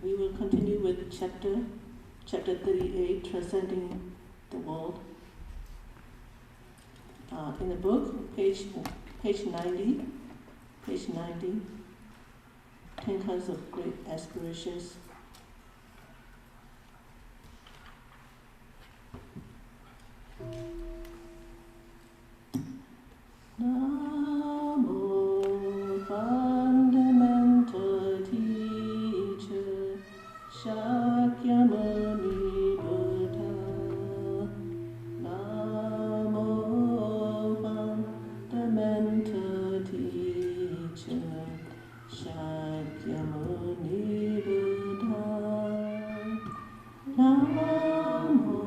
We will continue with chapter 38, Transcending the World. In the book, page 90, 10 kinds of great aspirations. Namo fundamental teacher Shakyamuni Buddha. Namo fundamental teacher Shakyamuni Buddha. Namo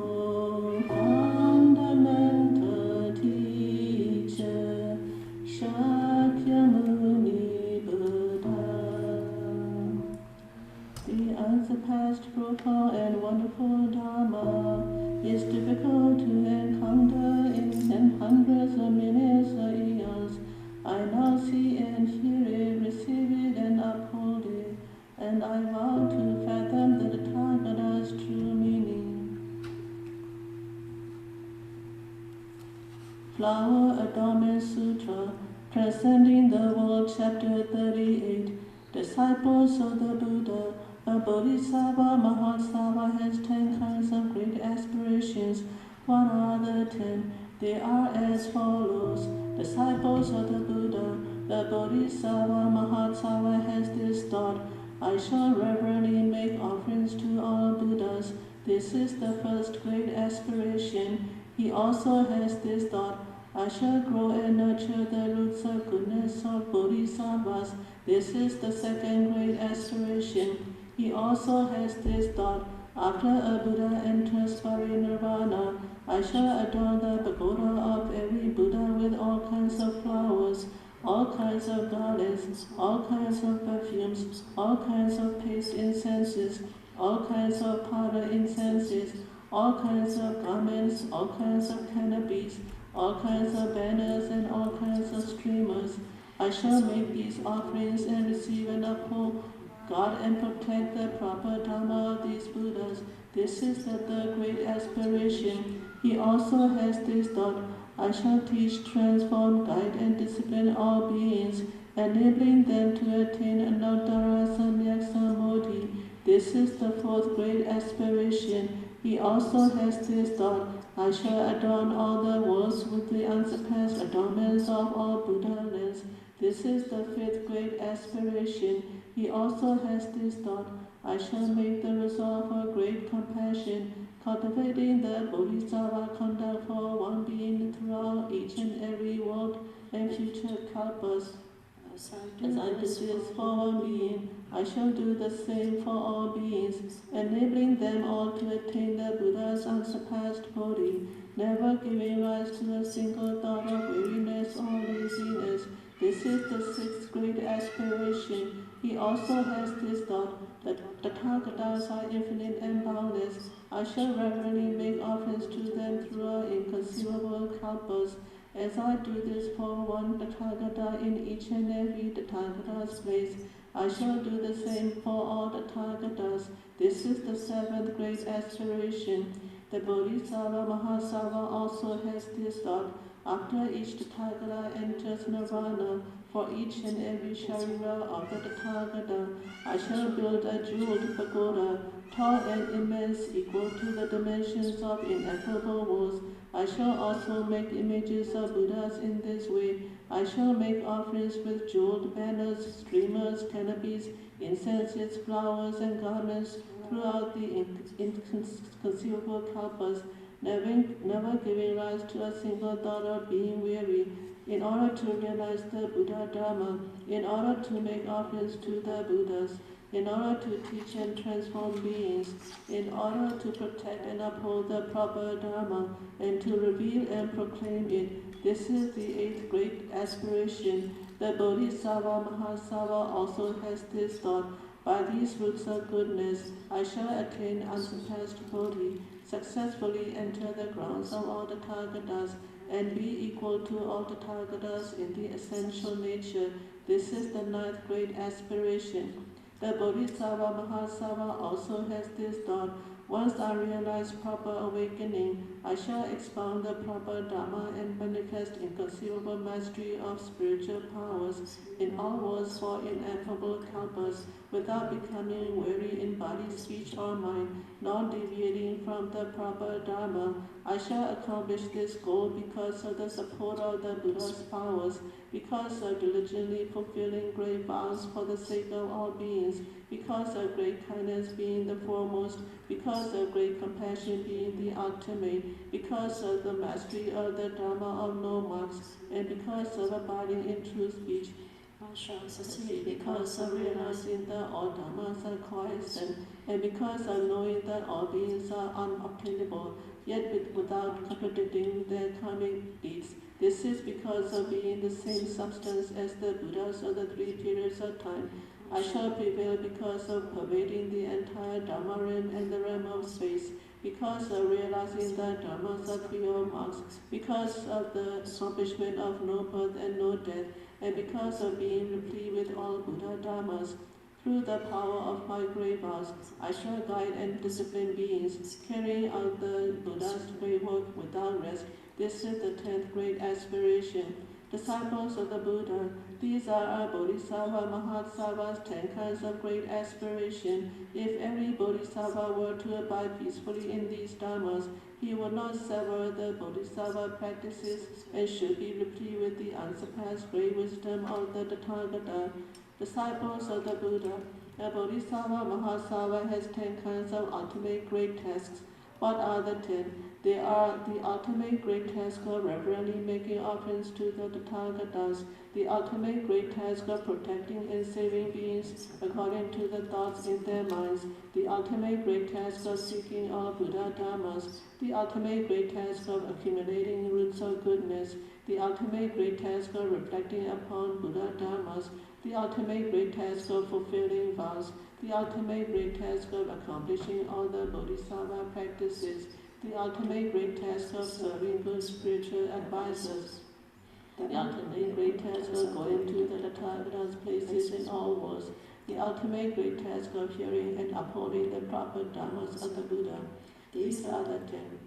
fundamental teacher Shakyamuni Buddha. The unsurpassed, profound and wonderful Dharma is difficult to encounter in hundreds of millions of eons. I now see and hear it, receive it and uphold it, and I vow to fathom the Tathagata's true meaning. Flower Adornment Sutra, Transcending the World, Chapter 38. Disciples of the Buddha. A Bodhisattva Mahasattva has 10 kinds of great aspirations. What are the 10? They are as follows. Disciples of the Buddha. The Bodhisattva Mahasattva has this thought: I shall reverently make offerings to all Buddhas. This is the first great aspiration. He also has this thought: I shall grow and nurture the roots of goodness of Bodhisattvas. This is the second great aspiration. He also has this thought: after a Buddha enters parinirvana, I shall adorn the pagoda of every Buddha with all kinds of flowers, all kinds of garlands, all kinds of perfumes, all kinds of paste incenses, all kinds of powder incenses, all kinds of garments, all kinds of canopies, all kinds of banners and all kinds of streamers. I shall make these offerings and receive and uphold, guard and protect the proper Dharma of these Buddhas. This is the third great aspiration. He also has this thought: I shall teach, transform, guide and discipline all beings, enabling them to attain Anuttara Samyak Samodhi. This is the fourth great aspiration. He also has this thought: I shall adorn all the worlds with the unsurpassed adornments of all Buddha lands. This is the fifth great aspiration. He also has this thought: I shall make the resolve for great compassion, cultivating the Bodhisattva conduct for one being throughout each and every world and future kalpas. As I do this for one being, I shall do the same for all beings, enabling them all to attain the Buddha's unsurpassed Bodhi, never giving rise to a single thought of weariness or laziness. This is the sixth great aspiration. He also has this thought: that the Tathagatas are infinite and boundless. I shall reverently make offerings to them throughout inconceivable kalpas. As I do this for one Tathagata in each and every Tathagata's place, I shall do the same for all Tathagatas. This is the seventh great aspiration. The Bodhisattva Mahasattva also has this thought: after each Tathagata enters nirvana, for each and every sharira of the Tathagata, I shall build a jeweled pagoda, tall and immense, equal to the dimensions of ineffable worlds. I shall also make images of Buddhas in this way. I shall make offerings with jeweled banners, streamers, canopies, incenses, flowers, and garments throughout the inconceivable kalpas, never giving rise to a single thought of being weary, in order to realize the Buddha Dharma, in order to make offerings to the Buddhas, in order to teach and transform beings, in order to protect and uphold the proper Dharma, and to reveal and proclaim it. This is the eighth great aspiration. The Bodhisattva Mahasattva also has this thought: by these roots of goodness, I shall attain unsurpassed Bodhi, successfully enter the grounds of all the Tathagatas, and be equal to all the Tathagatas in the essential nature. This is the ninth great aspiration. The Bodhisattva Mahasattva also has this thought: once I realize proper awakening, I shall expound the proper Dhamma and manifest inconceivable mastery of spiritual powers in all worlds for ineffable kalpas, without becoming weary in body, speech, or mind, nor deviating from the proper Dharma. I shall accomplish this goal because of the support of the Buddha's powers, because of diligently fulfilling great vows for the sake of all beings, because of great kindness being the foremost, because of great compassion being the ultimate, because of the mastery of the Dharma of no marks, and because of abiding in true speech, I shall succeed because of realizing that all dhammas are quiescent, and because of knowing that all beings are unobtainable, yet without contradicting their karmic deeds. This is because of being the same substance as the Buddhas of the three periods of time. I shall prevail because of pervading the entire Dhamma realm and the realm of space, because of realizing that dhammas are pure marks, because of the accomplishment of no birth and no death, and because of being replete with all Buddha Dhammas. Through the power of my great vows, I shall guide and discipline beings, carrying out the Buddha's great work without rest. This is the 10th great aspiration. Disciples of the Buddha, these are our Bodhisattva Mahasattva's 10 kinds of great aspiration. If every Bodhisattva were to abide peacefully in these dhammas, he would not sever the Bodhisattva practices and should be replete with the unsurpassed great wisdom of the Tathagata. Disciples of the Buddha, a Bodhisattva Mahasattva has 10 kinds of ultimate great tasks. What are the 10? They are the ultimate great task of reverently making offerings to the Tathagatas, the ultimate great task of protecting and saving beings according to the thoughts in their minds, the ultimate great task of seeking all Buddha Dhammas, the ultimate great task of accumulating roots of goodness, the ultimate great task of reflecting upon Buddha Dhammas, the ultimate great task of fulfilling vows, the ultimate great task of accomplishing all the Bodhisattva practices, the ultimate great task of serving good spiritual advisors, the ultimate great task of going to the Tathagata's places in all worlds, the ultimate great task of hearing and upholding the proper dhammas of the Buddha. These are the 10.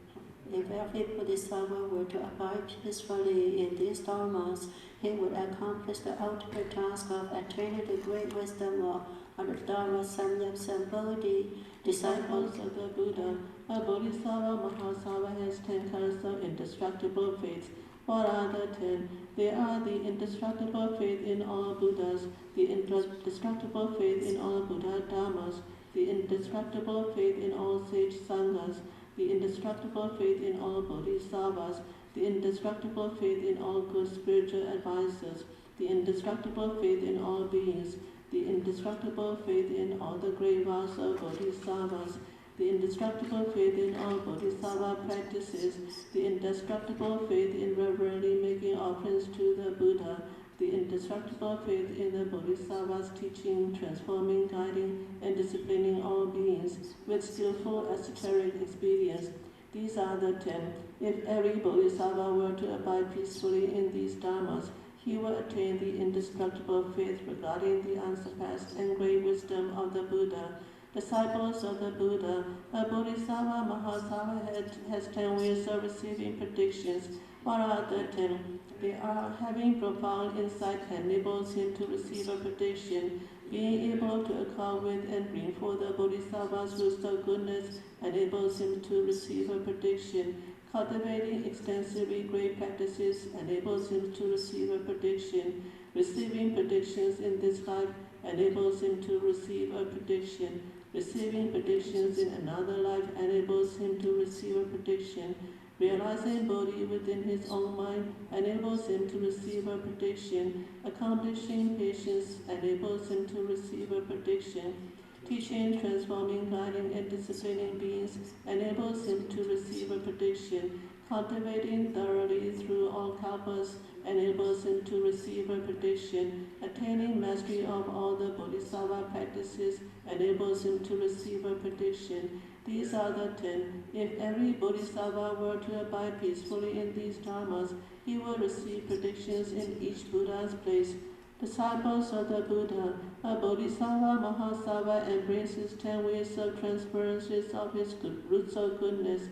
If every Bodhisattva were to abide peacefully in these dharmas, he would accomplish the ultimate task of attaining the great wisdom of the Dharma Samyam Sambodhi. Disciples of the Buddha, a Bodhisattva Mahasattva has 10 kinds of indestructible faiths. What are the 10? They are the indestructible faith in all Buddhas, the indestructible faith in all Buddha Dhammas, the indestructible faith in all sage Sanghas, the indestructible faith in all Bodhisattvas, the indestructible faith in all good spiritual advisors, the indestructible faith in all beings, the indestructible faith in all the great vows of Bodhisattvas, the indestructible faith in all Bodhisattva practices, the indestructible faith in reverently making offerings to the Buddha, the indestructible faith in the Bodhisattva's teaching, transforming, guiding, and disciplining all beings with skillful esoteric expedience. These are the 10. If every Bodhisattva were to abide peacefully in these dhammas, he will attain the indestructible faith regarding the unsurpassed and great wisdom of the Buddha. Disciples of the Buddha, a Bodhisattva Mahasattva has 10 ways of receiving predictions. What are the 10? They are: having profound insight enables him to receive a prediction, being able to accord with and bring forth the Bodhisattva's roots of goodness enables him to receive a prediction, cultivating extensively great practices enables him to receive a prediction, receiving predictions in this life enables him to receive a prediction, receiving predictions in another life enables him to receive a prediction, realizing Bodhi within his own mind enables him to receive a prediction, accomplishing patience enables him to receive a prediction, teaching, transforming, guiding, and disciplining beings enables him to receive a prediction, cultivating thoroughly through all kalpas enables him to receive a prediction, attaining mastery of all the Bodhisattva practices enables him to receive a prediction. These are the 10. If every Bodhisattva were to abide peacefully in these dharmas, he will receive predictions in each Buddha's place. Disciples of the Buddha, a Bodhisattva Mahasattva embraces 10 ways of transferences of his roots of goodness.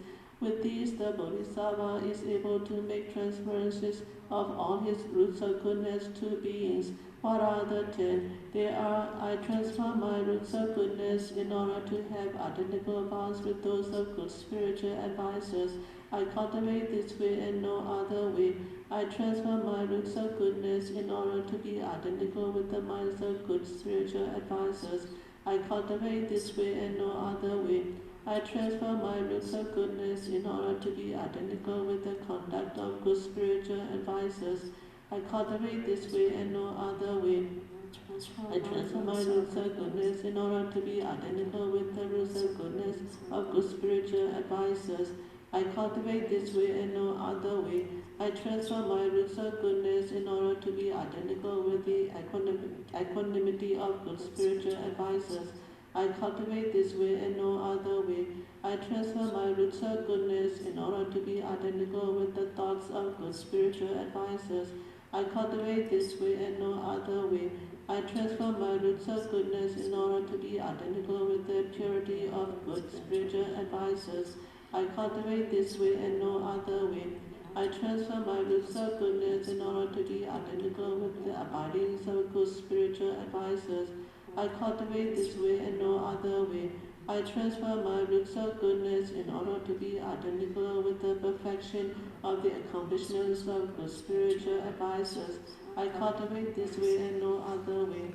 With these, the Bodhisattva is able to make transferences of all his roots of goodness to beings. What are the 10? They are: I transfer my roots of goodness in order to have identical bonds with those of good spiritual advisors. I cultivate this way and no other way. I transfer my roots of goodness in order to be identical with the minds of good spiritual advisors. I cultivate this way and no other way. I transfer my roots of goodness in order to be identical with the conduct of good spiritual advisors. I cultivate this way and no other way. I transfer my roots of goodness in order to be identical with the roots of goodness of good spiritual advisors. I cultivate this way and no other way. I transfer my roots of goodness in order to be identical with the equanimity of good spiritual advisors. I cultivate this way and no other way. I transfer my roots of goodness in order to be identical with the thoughts of good spiritual advisors. I cultivate this way and no other way. I transfer my roots of goodness in order to be identical with the purity of good spiritual advisors. I cultivate this way and no other way. I transfer my roots of goodness in order to be identical with the abidings of good spiritual advisors. I cultivate this way and no other way. I transfer my roots of goodness in order to be identical with the perfection of the accomplishments of good spiritual advisors. I cultivate this way and no other way.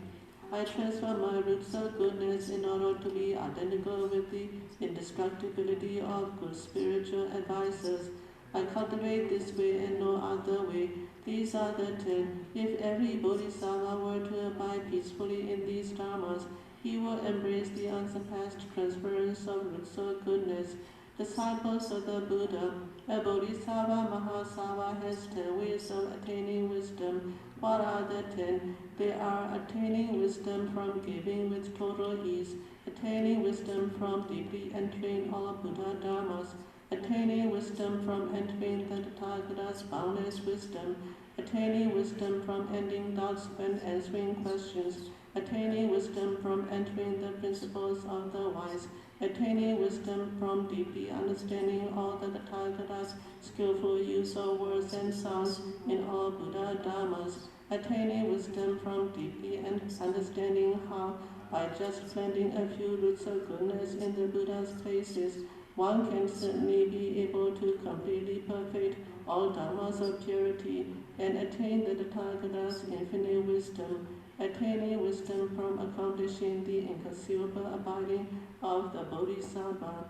I transfer my roots of goodness in order to be identical with the indestructibility of good spiritual advisors. I cultivate this way and no other way. These are the 10. If every Bodhisattva were to abide peacefully in these dharmas, he will embrace the unsurpassed transference of roots of goodness. Disciples of the Buddha, a Bodhisattva Mahasattva has 10 ways of attaining wisdom. What are the 10? They are: attaining wisdom from giving with total ease, attaining wisdom from deeply entering all Buddha dharmas, attaining wisdom from entering the Tathagata's boundless wisdom, attaining wisdom from ending doubts when answering questions, attaining wisdom from entering the principles of the wise, attaining wisdom from deeply understanding all the Tathagata's skillful use of words and sounds in all Buddha dharmas, attaining wisdom from deeply understanding how, by just planting a few roots of goodness in the Buddha's places, one can certainly be able to completely perfect all dharmas of purity and attain the Tathagata's infinite wisdom, attaining wisdom from accomplishing the inconceivable abiding of the Bodhisattva,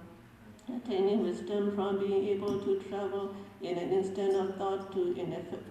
attaining wisdom from being able to travel in an instant of thought to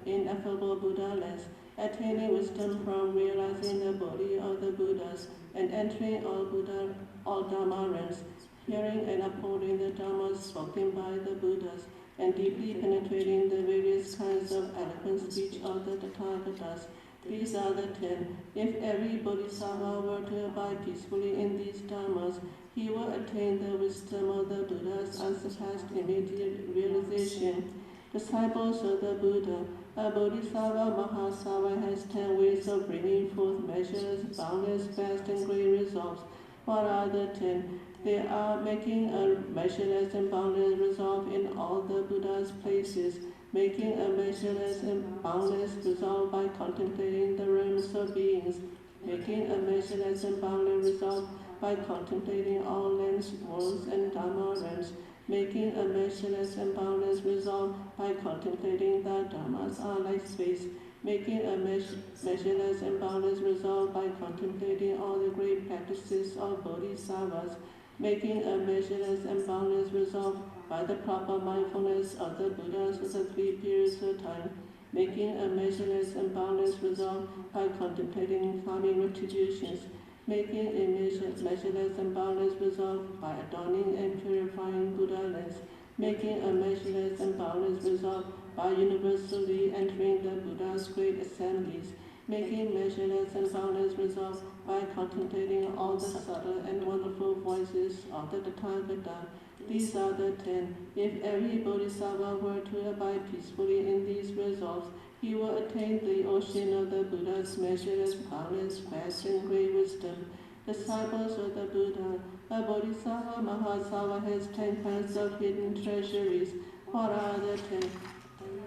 ineffable Buddha lands, attaining wisdom from realizing the body of the Buddhas and entering all Dharma realms, hearing and upholding the Dharmas spoken by the Buddhas, and deeply penetrating the various kinds of eloquent speech of the Tathagatas. These are the 10. If every Bodhisattva were to abide peacefully in these dharmas, he will attain the wisdom of the Buddha's unsurpassed immediate realization. Disciples of the Buddha, a Bodhisattva Mahasattva has 10 ways of bringing forth measures, boundless, vast, and great resolves. What are the 10? They are: making a measureless and boundless resolve in all the Buddha's places, making a measureless and boundless resolve by contemplating the realms of beings, making a measureless and boundless resolve by contemplating all lands, worlds, and Dharma realms, making a measureless and boundless resolve by contemplating that dharmas are like space, making a measureless and boundless resolve by contemplating all the great practices of bodhisattvas, making a measureless and boundless resolve by the proper mindfulness of the Buddhas of the 3 periods of time, making a measureless and boundless resolve by contemplating karmic retributions, making a measureless and boundless resolve by adorning and purifying Buddha lands, making a measureless and boundless resolve by universally entering the Buddha's great assemblies, making measureless and boundless resolve by contemplating all the subtle and wonderful voices of the Tathagata. These are the 10. If every bodhisattva were to abide peacefully in these resolves, he will attain the ocean of the Buddha's measureless, boundless, vast, and great wisdom. Disciples of the Buddha, a Bodhisattva Mahasattva has 10 kinds of hidden treasuries. What are the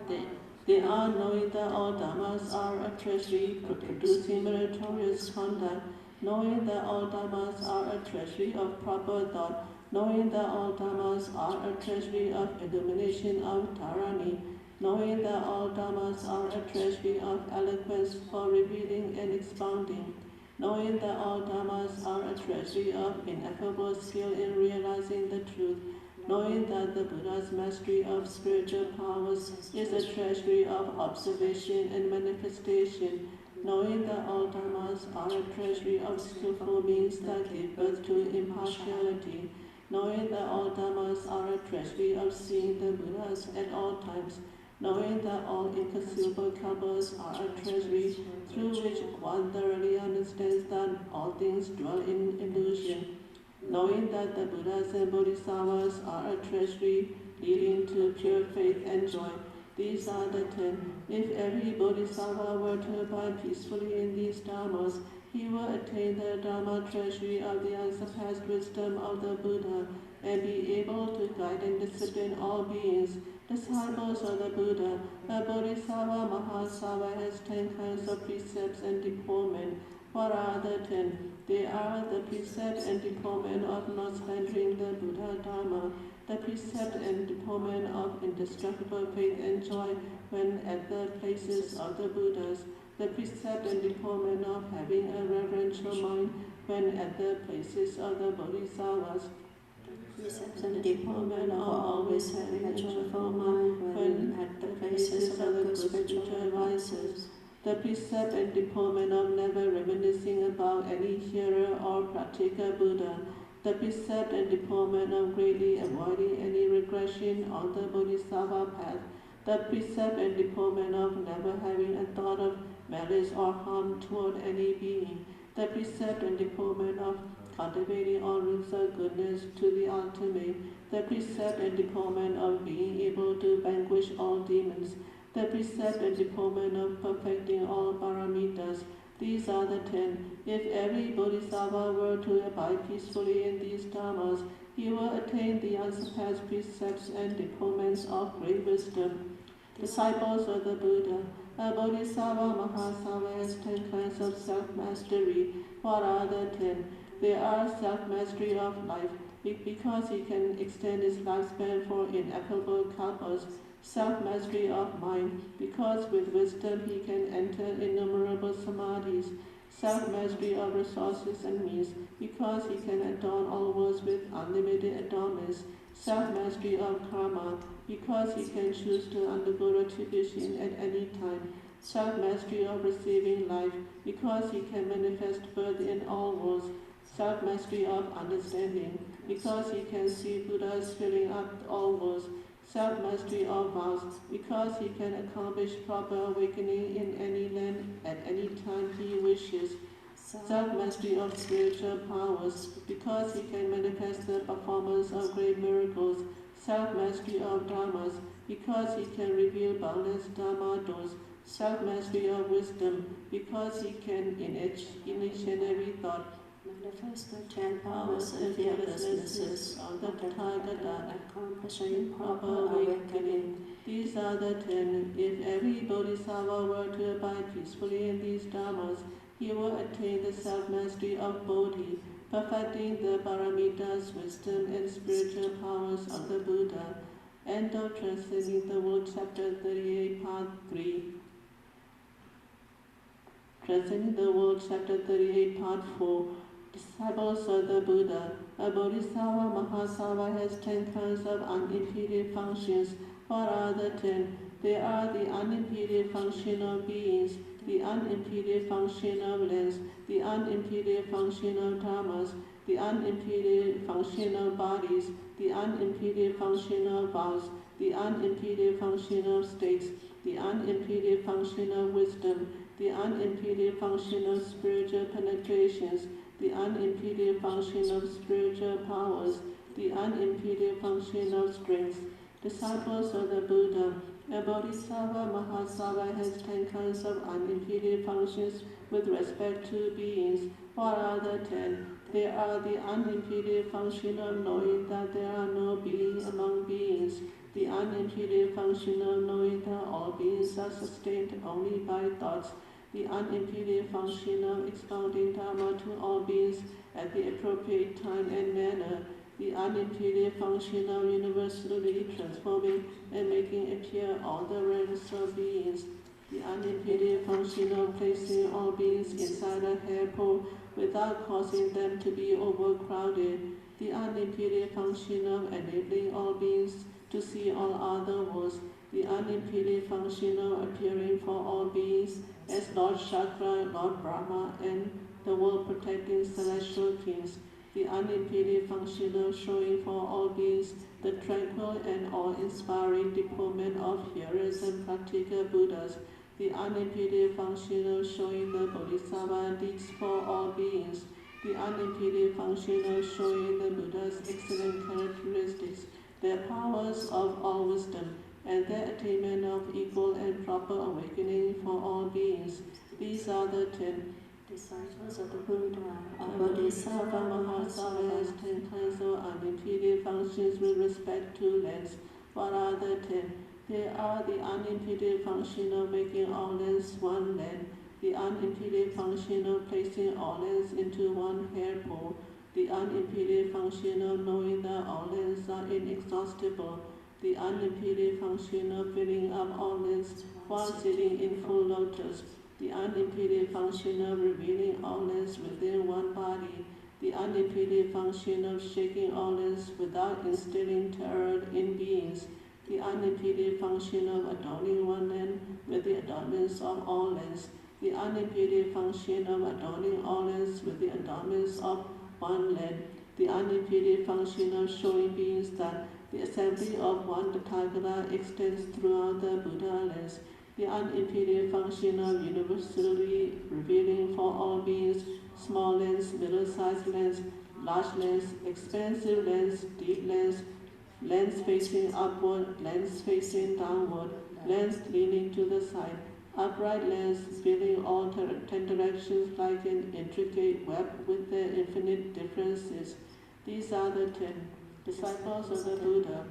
10? They are knowing that all dhammas are a treasury, producing meritorious conduct, knowing that all dhammas are a treasury of proper thought, knowing that all dhammas are a treasury of illumination of dharani, knowing that all dhammas are a treasury of eloquence for revealing and expounding, knowing that all dhammas are a treasury of ineffable skill in realizing the truth, knowing that the Buddha's mastery of spiritual powers is a treasury of observation and manifestation, knowing that all dhammas are a treasury of skillful means that give birth to impartiality, knowing that all dhammas are a treasury of seeing the Buddhas at all times, knowing that all inconceivable kalpas are a treasury through which one thoroughly understands that all things dwell in illusion, knowing that the Buddhas and Bodhisattvas are a treasury leading to pure faith and joy. These are the 10. If every Bodhisattva were to abide peacefully in these dhammas, he will attain the Dharma treasury of the unsurpassed wisdom of the Buddha and be able to guide and discipline all beings. Disciples of the Buddha, a Bodhisattva Mahasattva has 10 kinds of precepts and deportment. What are the 10? They are the precept and deportment of not slandering the Buddha Dharma, the precept and deportment of indestructible faith and joy when at the places of the Buddhas, the precept and deportment of having a reverential mind when at the places of the Bodhisattvas, precepts and deportment of always having a joyful mind when at the places of the good spiritual advisors, the precept and deportment of never reminiscing about any hearer or practitioner Buddha, the precept and deportment of greatly avoiding any regression on the Bodhisattva path, the precept and deportment of never having a thought of malice or harm toward any being, the precept and deportment of cultivating all roots of goodness to the ultimate, the precept and deportment of being able to vanquish all demons, the precept and deportment of perfecting all paramitas. These are the 10. If every Bodhisattva were to abide peacefully in these dhammas, he will attain the unsurpassed precepts and deportments of great wisdom. Disciples of the Buddha, a Bodhisattva Mahasattva has 10 kinds of self-mastery. What are the 10? They are self-mastery of life, because he can extend his lifespan for ineffable kalpas, self-mastery of mind, because with wisdom he can enter innumerable samadhis, self-mastery of resources and means, because he can adorn all worlds with unlimited adornments, self-mastery of karma, because he can choose to undergo retribution at any time, self-mastery of receiving life, because he can manifest birth in all worlds, self-mastery of understanding, because he can see Buddhas filling up all worlds, self-mastery of vows, because he can accomplish proper awakening in any land at any time he wishes, self-mastery of spiritual powers, because he can manifest the performance of great miracles, self-mastery of dharmas, because he can reveal boundless dharma doors, self-mastery of wisdom, because he can in each and every thought manifest the 10 powers and fearlessnesses of the Tathagata, accomplishing proper awakening. These are the 10. If every Bodhisattva were to abide peacefully in these dhammas, he will attain the self-mastery of Bodhi, perfecting the paramitas, wisdom, and spiritual powers of the Buddha. End of Transcending the World, Chapter 38, Part 3. Transcending the World, Chapter 38, Part 4. Disciples of the Buddha, a Bodhisattva Mahasattva has 10 kinds of unimpeded functions. What are the 10? They are the unimpeded function of beings, the unimpeded function of lands, the unimpeded function of dharmas, the unimpeded function of bodies, the unimpeded function of vows, the unimpeded function of states, the unimpeded function of wisdom, the unimpeded function of spiritual penetrations, the unimpeded function of spiritual powers, the unimpeded function of strength. Disciples of the Buddha, A Bodhisattva Mahasattva has 10 kinds of unimpeded functions with respect to beings. What are the 10? They are the unimpeded function of knowing that there are no beings among beings, the unimpeded function of knowing that all beings are sustained only by thoughts, the unimpeded function of expounding Dharma to all beings at the appropriate time and manner, the unimpeded function of universally transforming and making appear all the ranks of beings, the unimpeded function of placing all beings inside a hair pole without causing them to be overcrowded, the unimpeded function of enabling all beings to see all other worlds, the unimpeded function of appearing for all beings as Lord Chakra, Lord Brahma, and the world-protecting celestial kings, the unimpeded function of showing for all beings the tranquil and awe-inspiring deportment of hearers and practical Buddhas, the unimpeded function of showing the Bodhisattva deeds for all beings, the unimpeded function of showing the Buddha's excellent characteristics, their powers of all wisdom, and their attainment of equal and proper awakening for all beings. These are the 10 disciples of the Buddha. A Bodhisattva Mahasattva has 10 kinds of unimpeded functions with respect to lengths. What are the 10? They are the unimpeded function of making all lengths one length, the unimpeded function of placing all lengths into one hair pole, the unimpeded function of knowing that all lengths are inexhaustible, the unimpeded function of filling up all lengths while sitting in full lotus, the unimpeded function of revealing all lengths within one body, the unimpeded function of shaking all lengths without instilling terror in beings, the unimpeded function of adorning one length with the adornments of all lengths, the unimpeded function of adorning all lengths with the adornments of one length, the unimpeded function of showing beings that the assembly of one Tathagata extends throughout the Buddha lengths, the unimpeded function of universally revealing for all beings small lengths, middle-sized lengths, large lengths, expansive lengths, deep lengths, lengths facing upward, lengths facing downward, lengths leaning to the side, upright lengths filling all 10 directions like an intricate web with their infinite differences. These are the 10 disciples of the Buddha.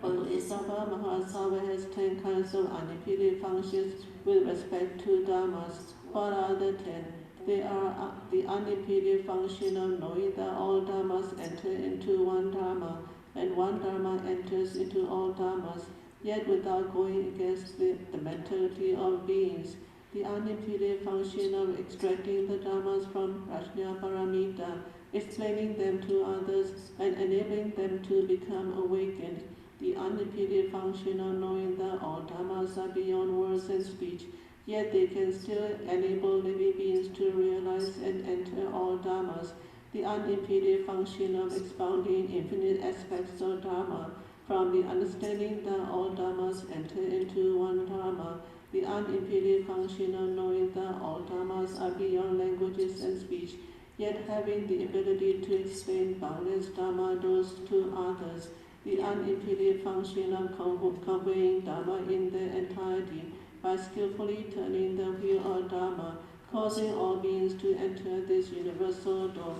Bodhisattva Mahasattva has 10 kinds of unimpeded functions with respect to dharmas. What are the 10? They are the unimpeded function of knowing that all dharmas enter into one dharma, and one dharma enters into all dharmas, yet without going against the mentality of beings. The unimpeded function of extracting the dharmas from Prajna Paramita, explaining them to others, and enabling them to become awakened. The unimpeded function of knowing that all dharmas are beyond words and speech, yet they can still enable living beings to realize and enter all dharmas. The unimpeded function of expounding infinite aspects of dharma, from the understanding that all dharmas enter into one dharma, the unimpeded function of knowing that all dharmas are beyond languages and speech, yet having the ability to explain boundless dharma those to others, the unimpeded function of conveying dharma in their entirety by skillfully turning the wheel of dharma, causing all beings to enter this universal door.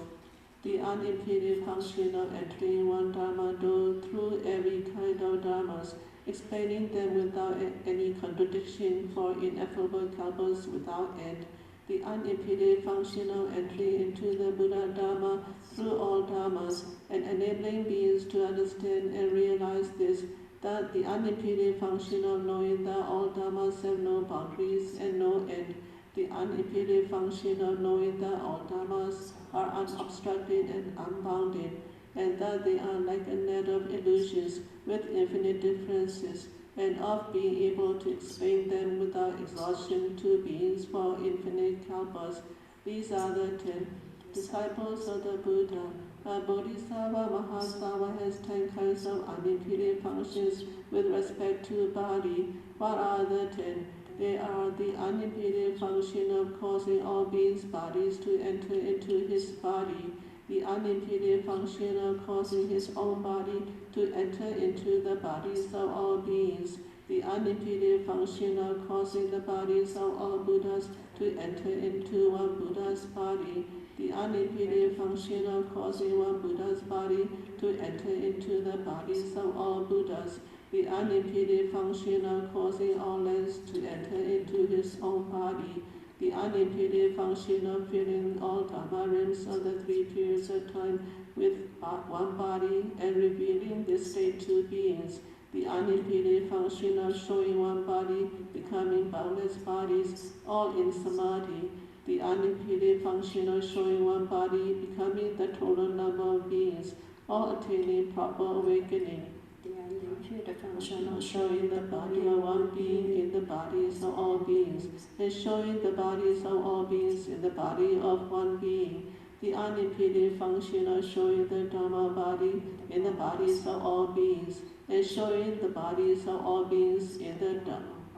The unimpeded function of entering one dharma door through every kind of dharmas, explaining them without any contradiction for ineffable kalpas without end. The unimpeded function of entering into the Buddha Dharma through all dharmas, and enabling beings to understand and realize this, that the unimpeded function of knowing that all dharmas have no boundaries and no end, the unimpeded function of knowing that all dharmas are unobstructed and unbounded, and that they are like a net of illusions with infinite differences, and of being able to explain them without exhaustion to beings for infinite kalpas. These are the 10 disciples of the Buddha. A Bodhisattva Mahasattva has 10 kinds of unimpeded functions with respect to body. What are the 10? They are the unimpeded function of causing all beings' bodies to enter into his body, the unimpeded function of causing his own body to enter into the bodies of all beings, the unimpeded function of causing the bodies of all Buddhas to enter into one Buddha's body, the unimpeded function of causing one Buddha's body to enter into the bodies of all Buddhas, the unimpeded function of causing all lands to enter into his own body, the unimpeded function of filling all Dharma realms of the three periods of time with one body and revealing this state to beings, the unimpeded function of showing one body becoming boundless bodies, all in samadhi, the unimpeded function of showing one body becoming the total number of beings, all attaining proper awakening. The unimpeded function of Showing the body of one being in the bodies of all beings, and showing the bodies of all beings in the body of one being. The unimpeded function of showing the Dharma body in the bodies of all beings, and showing the bodies of all beings in the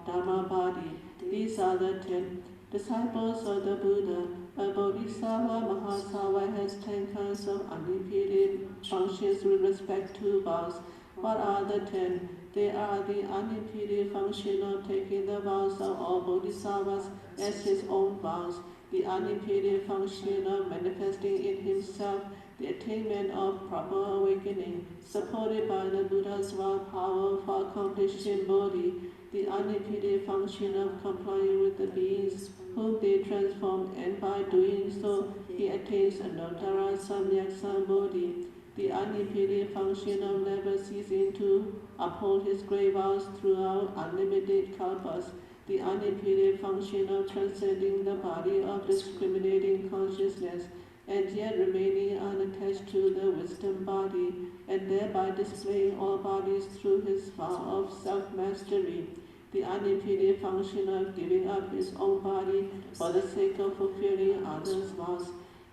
Dharma body. These are the 10 disciples of the Buddha. A Bodhisattva Mahasattva has 10 kinds of unimpeded functions with respect to vows. What are the 10? They are the unimpeded function of taking the vows of all Bodhisattvas as his own vows, the unimpeded function of manifesting in himself the attainment of proper awakening, supported by the Buddha's vow power for accomplishing Bodhi, the unimpeded function of complying with the beings whom they transform, and by doing so he attains Anuttara Samyak Sambodhi, the unimpeded function of never ceasing to uphold his great vows throughout unlimited kalpas, the unimpeded function of transcending the body of discriminating consciousness, and yet remaining unattached to the wisdom body, and thereby displaying all bodies through his vow of self-mastery, the unimpeded function of giving up his own body for the sake of fulfilling others' vows,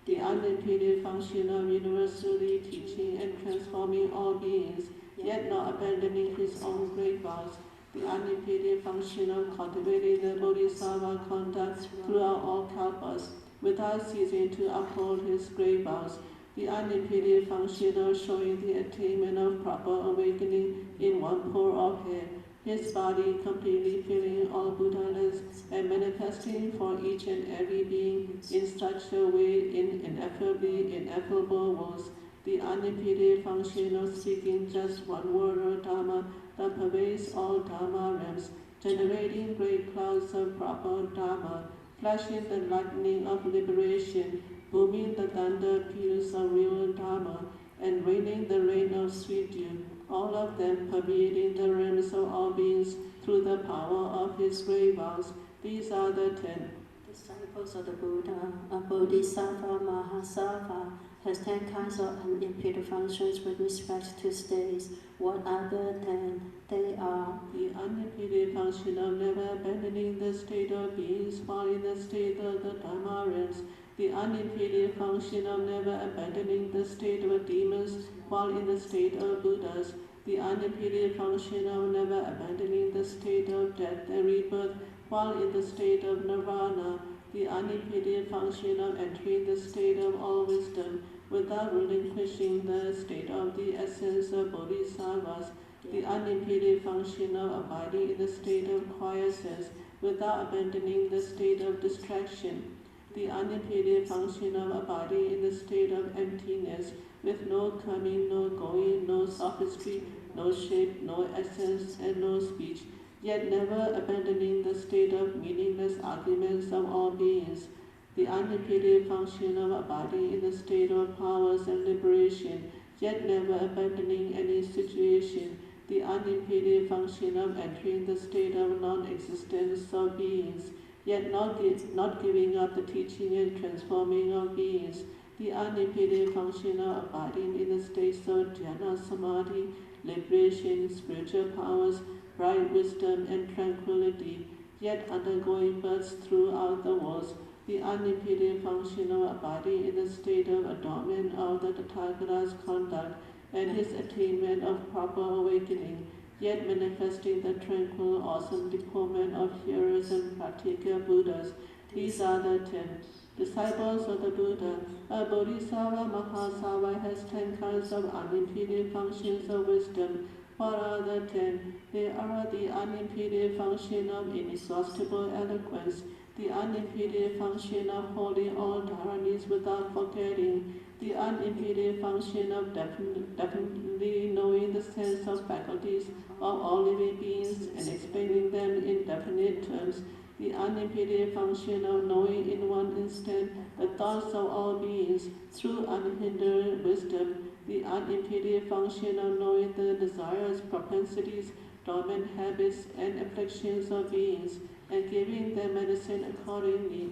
the unimpeded function of universally teaching and transforming all beings, yet not abandoning his own great vows, the unimpeded function of cultivating the Bodhisattva conduct throughout all kalpas, without ceasing to uphold his great vows, the unimpeded function of showing the attainment of proper awakening in one pour of hair, his body completely filling all Buddhanas and manifesting for each and every being in such a way in ineffable words, the unimpeded function of speaking just one word of Dharma that pervades all Dharma realms, generating great clouds of proper Dharma, flashing the lightning of liberation, booming the thunder peals of real Dharma, and raining the rain of sweet dew, all of them permeating the realms of all beings through the power of his great vows. These are the 10 disciples of the Buddha. A Bodhisattva Mahasattva has 10 kinds of unimpeded functions with respect to states. What are the 10? They are the unimpeded function of never abandoning the state of beings while in the state of the Dharma realms, the unimpeded function of never abandoning the state of demons while in the state of Buddhas, the unimpeded function of never abandoning the state of death and rebirth while in the state of nirvana, the unimpeded function of entering the state of all wisdom without relinquishing the state of the essence of bodhisattvas, the unimpeded function of abiding in the state of quiescence without abandoning the state of distraction, the unimpeded function of abiding in the state of emptiness with no coming, no going, no sophistry, no shape, no essence, and no speech, yet never abandoning the state of meaningless arguments of all beings, the unimpeded function of abiding in the state of powers and liberation, yet never abandoning any situation, the unimpeded function of entering the state of non-existence of beings, yet not giving up the teaching and transforming of beings, the unimpeded function of abiding in the states of dhyana, samadhi, liberation, spiritual powers, bright wisdom, and tranquility, yet undergoing births throughout the worlds, the unimpeded function of abiding in the state of adornment of the Tathagata's conduct and his attainment of proper awakening, yet manifesting the tranquil, awesome deportment of hearers and practical Buddhas. These are the 10 disciples of the Buddha. A Bodhisattva Mahasattva has 10 kinds of unimpeded functions of wisdom. What are the 10? They are the unimpeded function of inexhaustible eloquence, the unimpeded function of holding all dharanies without forgetting, the unimpeded function of definitely knowing the sense of faculties of all living beings and explaining them in definite terms, the unimpeded function of knowing in one instant the thoughts of all beings through unhindered wisdom, the unimpeded function of knowing the desires, propensities, dormant habits, and afflictions of beings, and giving them medicine accordingly.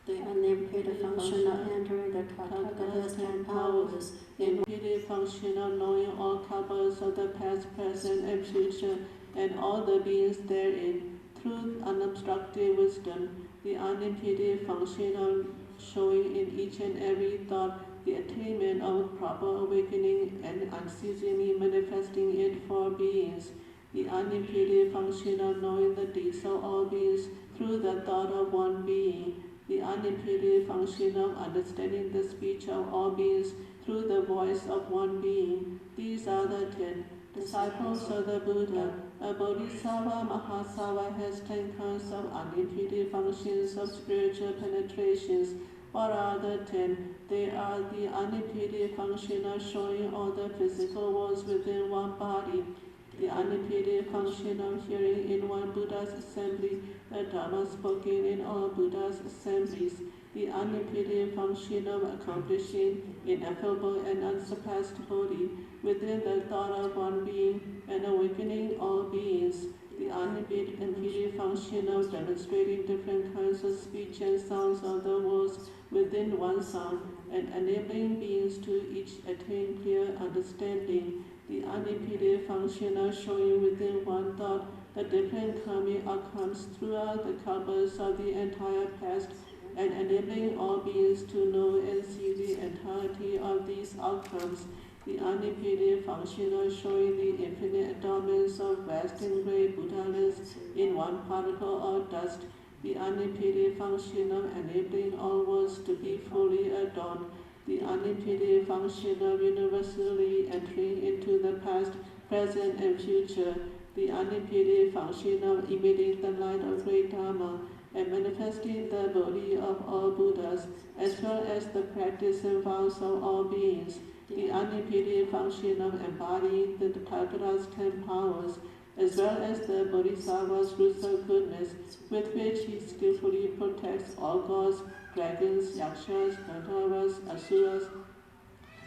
The unimpeded function of entering the Tathagata's 10 powers, the unimpeded function of knowing all kalpas of the past, present, and future, and all the beings therein, through unobstructed wisdom, the unimpeded function of showing in each and every thought the attainment of proper awakening and unceasingly manifesting it for beings, the unimpeded function of knowing the deeds of all beings through the thought of one being, the unimpeded function of understanding the speech of all beings through the voice of one being. These are the 10 disciples of the Buddha. A Bodhisattva Mahasattva has 10 kinds of unimpeded functions of spiritual penetrations. What are the 10? They are the unimpeded function of showing all the physical worlds within one body, the unimpeded function of hearing in one Buddha's assembly the Dharma spoken in all Buddha's assemblies, the unimpeded function of accomplishing ineffable and unsurpassed Bodhi within the thought of one being and awakening all beings, the unimpeded function of demonstrating different kinds of speech and sounds of the worlds within one sound and enabling beings to each attain clear understanding, the unimpeded function of showing within one thought the different karmic outcomes throughout the kalpas of the entire past and enabling all beings to know and see the entirety of these outcomes, the unimpeded function of showing the infinite adornments of vast and great Buddhalands in one particle of dust, the unimpeded function of enabling all worlds to be fully adorned, the unimpeded function of universally entering into the past, present, and future, the unimpeded function of emitting the light of great Dharma and manifesting the Bodhi of all Buddhas, as well as the practice and vows of all beings, the unimpeded function of embodying the Tathagata's 10 powers, as well as the Bodhisattva's roots of goodness, with which he skillfully protects all gods, dragons, yakshas, gandharvas, asuras,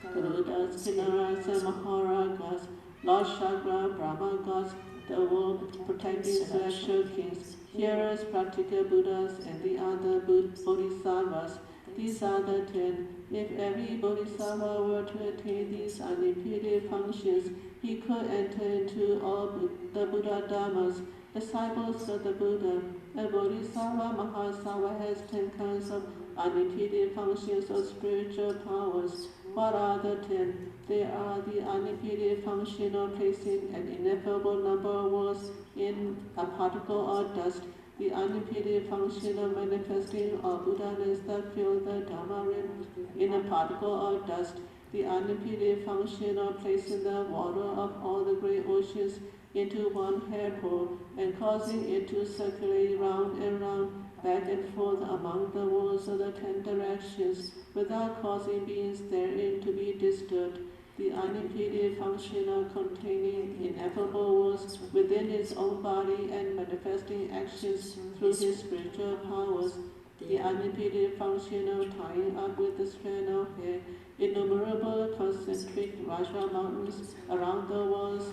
garudas, kinnaras, and maharagas, Lord Shakra, Brahma gods, the world-protecting celestial kings, hearers, practical Buddhas, and the other Bodhisattvas. These are the 10. If every Bodhisattva were to attain these unimpeded functions, he could enter into all the Buddha Dhammas, disciples of the Buddha. A Bodhisattva Mahasattva has 10 kinds of unimpeded functions of spiritual powers. What are the 10? They are the unimpeded function of placing an ineffable number of worlds in a particle of dust, the unimpeded function of manifesting all Buddhanas that fill the Dharma rim in a particle of dust, the unimpeded function of placing the water of all the great oceans into one hairpole and causing it to circulate round and round, back and forth among the worlds of the 10 directions, without causing beings therein to be disturbed, the unimpeded function of containing ineffable worlds within its own body and manifesting actions through his spiritual powers, the unimpeded function of tying up with a strand of hair innumerable concentric Raja mountains around the worlds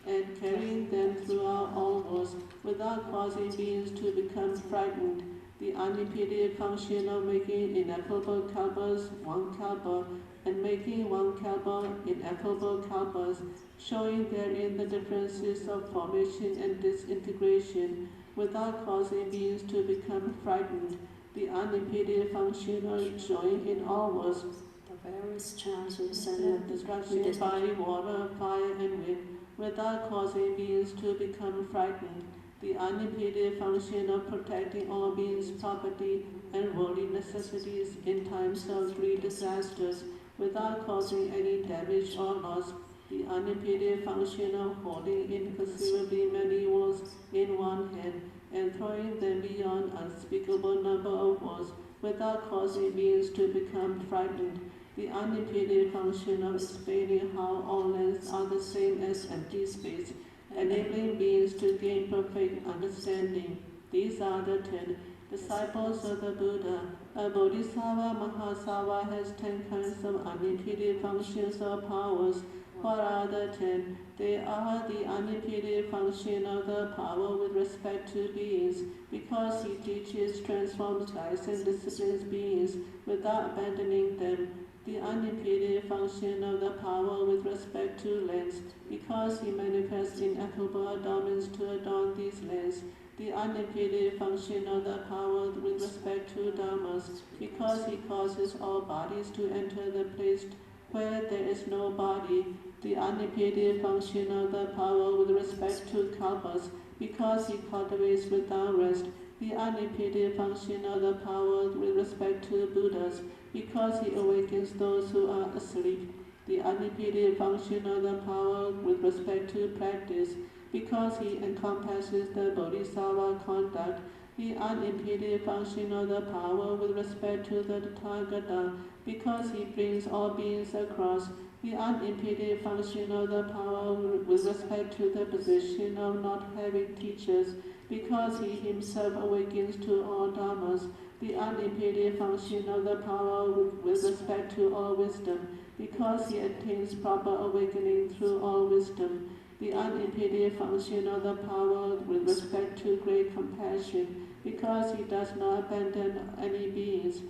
and carrying them throughout all worlds without causing beings to become frightened, the unimpeded function of making ineffable kalpas one kalpa and making one kalpa ineffable kalpas, showing therein the differences of formation and disintegration without causing beings to become frightened, the unimpeded function of showing in all worlds the various chances and destruction by water, fire, and wind, without causing beings to become frightened, the unimpeded function of protecting all beings' property and worldly necessities in times of great disasters, without causing any damage or loss, the unimpeded function of holding inconceivably many worlds in one hand and throwing them beyond unspeakable number of worlds without causing beings to become frightened, the unimpeded function of explaining how all lands are the same as empty space, enabling beings to gain perfect understanding. These are the 10 disciples of the Buddha. A Bodhisattva Mahasattva has 10 kinds of unimpeded functions or powers. What are the 10? They are the unimpeded function of the power with respect to beings, because he teaches, transforms, guides, and disciplines beings without abandoning them. The unimpeded function of the power with respect to lands, because he manifests ineffable adornments to adorn these lands. The unimpeded function of the power with respect to dharmas, because he causes all bodies to enter the place where there is no body. The unimpeded function of the power with respect to kalpas, because he cultivates without rest. The unimpeded function of the power with respect to Buddhas, because he awakens those who are asleep. The unimpeded function of the power with respect to practice, because he encompasses the bodhisattva conduct. The unimpeded function of the power with respect to the Tathagata, because he brings all beings across. The unimpeded function of the power with respect to the position of not having teachers, because he himself awakens to all dharmas. The unimpeded function of the power with respect to all wisdom, because he attains proper awakening through all wisdom. The unimpeded function of the power with respect to great compassion, because he does not abandon any beings.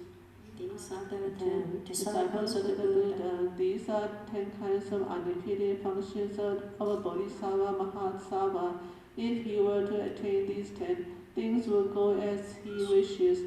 These are the 10 disciples of the Buddha. These are 10 kinds of unimpeded functions of a Bodhisattva Mahasattva. If he were to attain these 10, things will go as he wishes,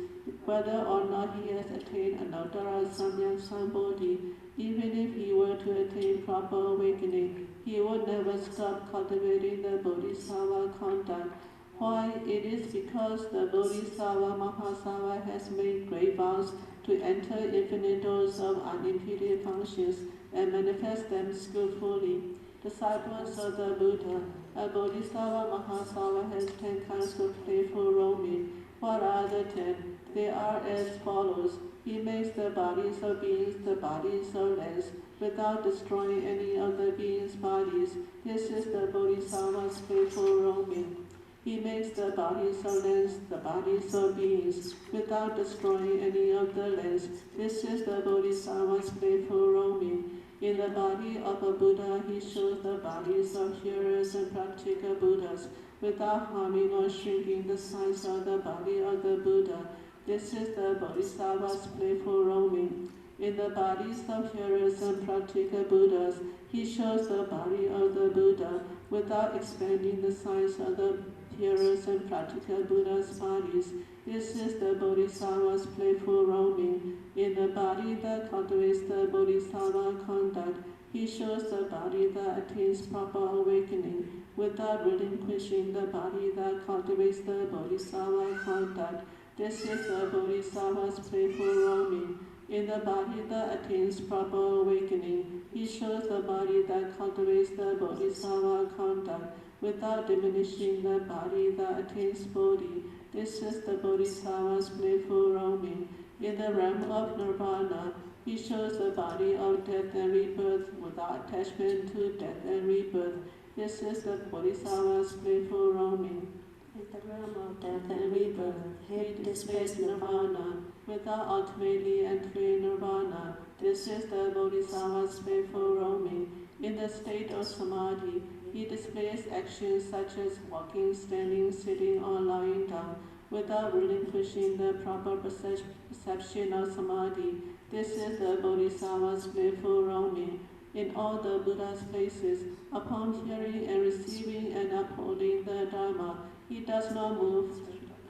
whether or not he has attained Anuttara Samyak Sambodhi. Even if he were to attain proper awakening, he would never stop cultivating the Bodhisattva conduct. Why? It is because the Bodhisattva Mahasattva has made great vows to enter infinite doors of unimpeded functions and manifest them skillfully. Disciples of the Buddha, a Bodhisattva Mahasattva has 10 kinds of playful roaming. What are the 10? They are as follows. He makes the bodies of beings the bodies of lands without destroying any of the beings' bodies. This is the Bodhisattva's playful roaming. He makes the bodies of lands the bodies of beings without destroying any of the lands. This is the Bodhisattva's playful roaming. In the body of a Buddha, he shows the bodies of hearers and practical Buddhas without harming or shrinking the size of the body of the Buddha. This is the Bodhisattva's playful roaming. In the bodies of hearers and practical Buddhas, he shows the body of the Buddha without expanding the size of the hearers and practical Buddha's bodies. This is the Bodhisattva's playful roaming. In the body that cultivates the Bodhisattva conduct, he shows the body that attains proper awakening without relinquishing the body that cultivates the Bodhisattva conduct. This is the Bodhisattva's playful roaming. In the body that attains proper awakening, he shows the body that cultivates the Bodhisattva conduct without diminishing the body that attains Bodhi. This is the Bodhisattva's playful roaming. In the realm of Nirvana, he shows the body of death and rebirth without attachment to death and rebirth. This is the Bodhisattva's playful roaming. In the realm of death and rebirth, he displays Nirvana without ultimately entering Nirvana. This is the Bodhisattva's playful roaming. In the state of Samadhi, he displays actions such as walking, standing, sitting, or lying down without relinquishing the proper perception of Samadhi. This is the Bodhisattva's playful roaming. In all the Buddha's places, upon hearing and receiving and upholding the Dharma, he does not move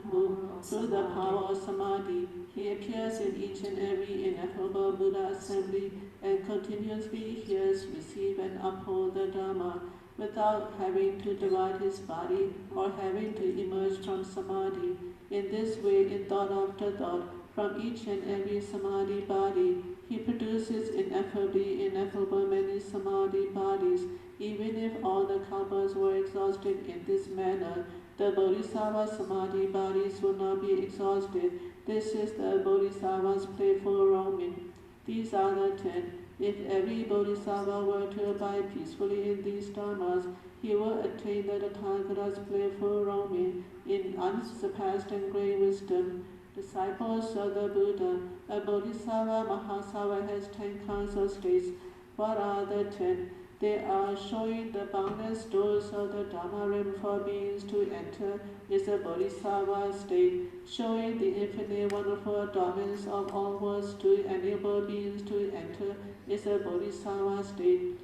through the power of Samadhi. He appears in each and every ineffable Buddha assembly and continuously hears, receives, and upholds the Dharma without having to divide his body or having to emerge from Samadhi. In this way, in thought after thought, from each and every Samadhi body, He produces ineffable many samadhi bodies. Even if all the kalpas were exhausted in this manner, the bodhisattva samadhi bodies will not be exhausted. This is the bodhisattva's playful roaming. These are the 10. If every bodhisattva were to abide peacefully in these dharmas, he will attain the Tathagata's playful roaming in unsurpassed and great wisdom. Disciples of the Buddha, a bodhisattva Mahasattva has 10 kinds of states. What are the 10? They are showing the boundless doors of the Dharma realm for beings to enter is a bodhisattva state, showing the infinite wonderful domains of all worlds to enable beings to enter is a bodhisattva state.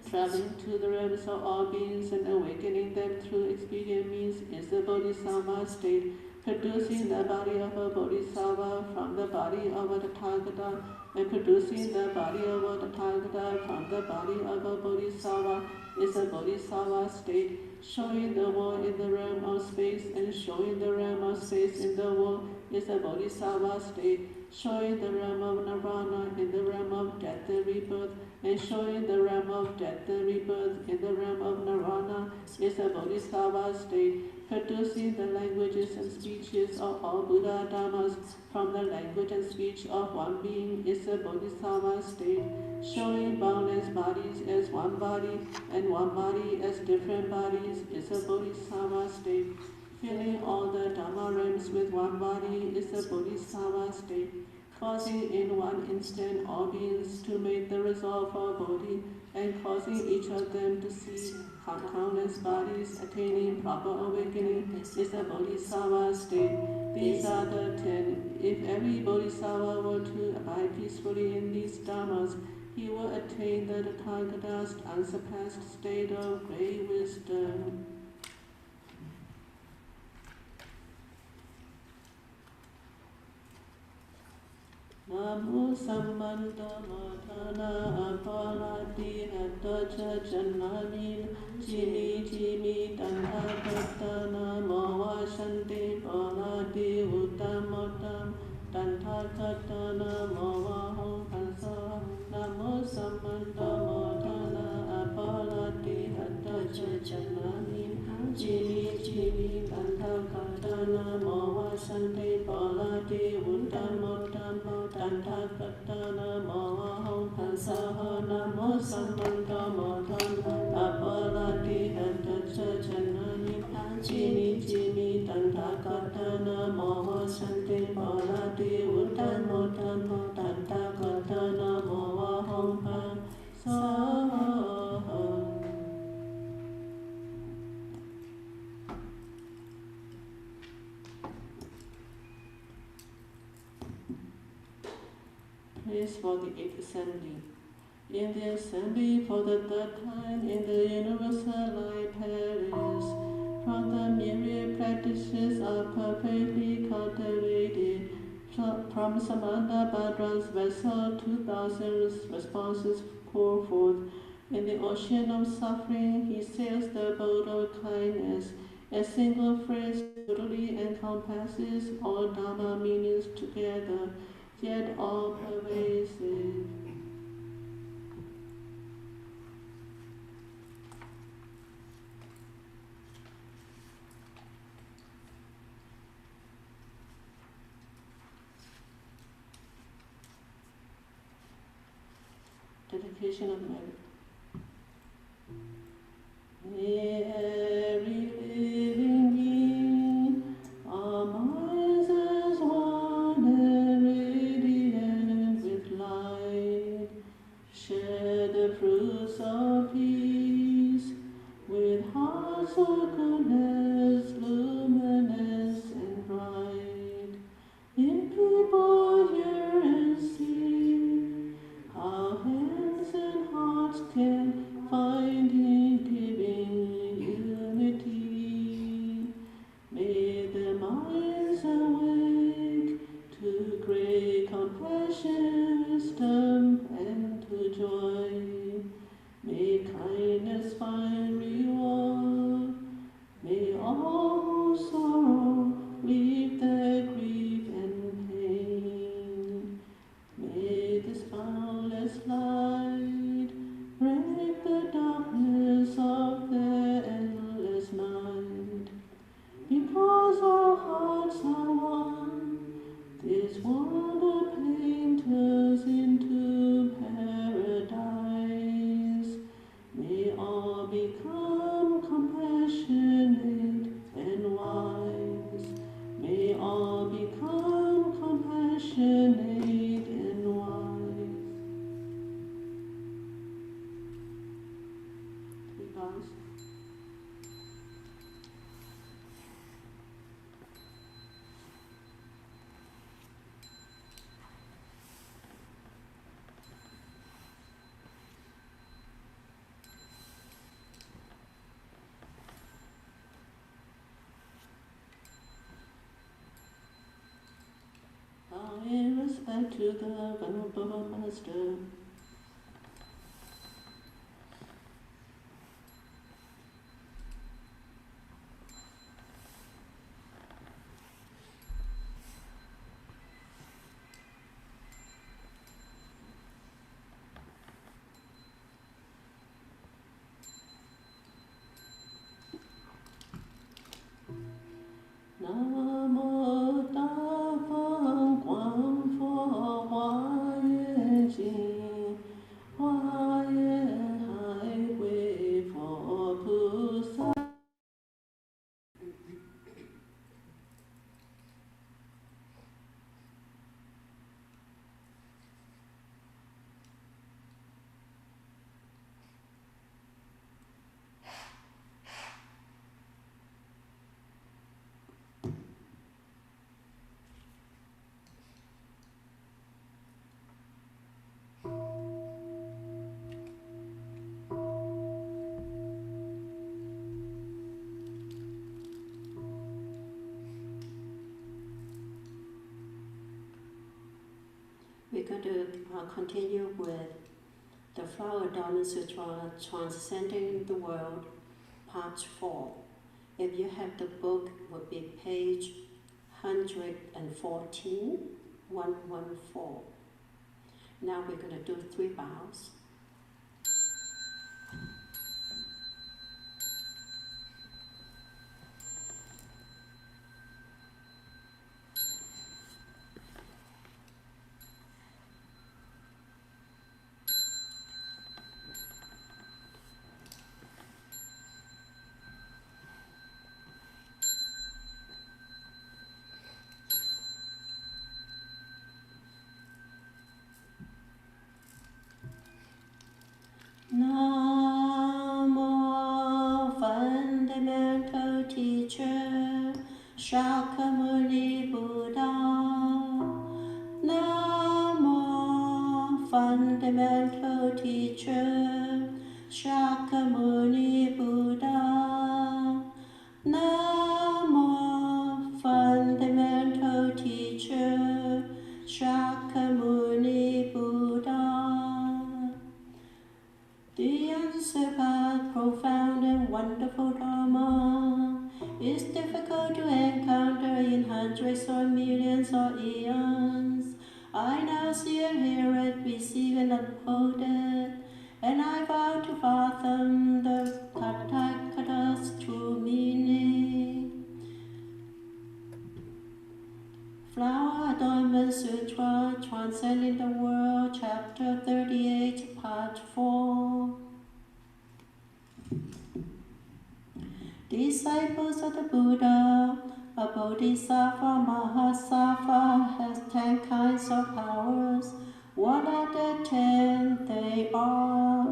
Traveling to the realms of all beings and awakening them through expedient means is the bodhisattva state. Producing the body of a bodhisattva from the body of a Tathagata, and producing the body of a Tathagata from the body of a bodhisattva is a bodhisattva state, showing the world in the realm of space and showing the realm of space in the world is a bodhisattva state, showing the realm of nirvana in the realm of death and rebirth, and showing the realm of death and rebirth in the realm of nirvana is a bodhisattva state, producing the languages and speeches of all Buddha Dhammas from the language and speech of one being is a bodhisattva state, showing boundless bodies as one body and one body as different bodies is a bodhisattva state, filling all the Dhamma realms with one body is a bodhisattva state, causing in one instant all beings to make the resolve for Bodhi and causing each of them to see countless bodies attaining proper awakening is a bodhisattva state. These are the 10. If every bodhisattva were to abide peacefully in these dharmas, he will attain the Tathagata's unsurpassed state of great wisdom. Namo Sammanta Matana Apalati Hatacha Jannamin Jimi Jimi Tanthakatana Mawa Shanti Palati Uttamotam Tanthakatana Mawa Hong Hansa Namo Sammanta Matana Apalati Hatacha Jannamin Jimi Jimi Tanthakatana Mawa Shanti Palati Uttamotam Tanthakatana Mawa Hong Hansaha Namo Sammanta Matana Apalati Hatacha Janani Jimi Jimi Tanthakatana Mawa Shanti Palati Uttamotam Tanthakatana Mawa Hong Hansaha. Praise for the 8th assembly. In the assembly for the 3rd time in the Universal Light Palace, from the myriad practices are perfectly cultivated. From Samanta Bhadra's vessel, 2,000 responses pour forth. In the ocean of suffering, he sails the boat of kindness. A single phrase totally encompasses all Dhamma meanings together, yet all pervasive. Dedication of merit. May every living being, our minds as one and radiant with light, share the fruits of peace, with hearts of goodness, luminous and bright. In people hear and see, how hands and hearts can find in giving unity. May the minds awake to great compassion, wisdom, and to joy. May kindness find reward. May all become compassionate and wise. May all become compassionate and wise. 3 bows. In respect to the Venerable Master, Namo Tafang Guang Fo Hua Yuan Jing, Hua Yuan Hai Hui Fo Pu Sa. We're going to continue with the Flower Adornment Sutra, Transcending the World, Part 4. If you have the book, it would be page 114, 114. Now we're going to do 3 bows. Namo Fundamental Teacher Shakyamuni Buddha. Namo Fundamental Teacher Shakyamuni Buddha. Namo Fundamental Teacher Shakyamuni Buddha. The unsurpassed, profound and wonderful Dharma is difficult to encounter in hundreds or millions or eons. I now see and hear it, receive and uphold it, and I vow to fathom the Tathagata's true meaning. Flower Adornment Sutra, Transcending the World, Chapter 38, Part 4. Disciples of the Buddha, a Bodhisattva Mahasattva has 10 kinds of powers. What are the 10? They are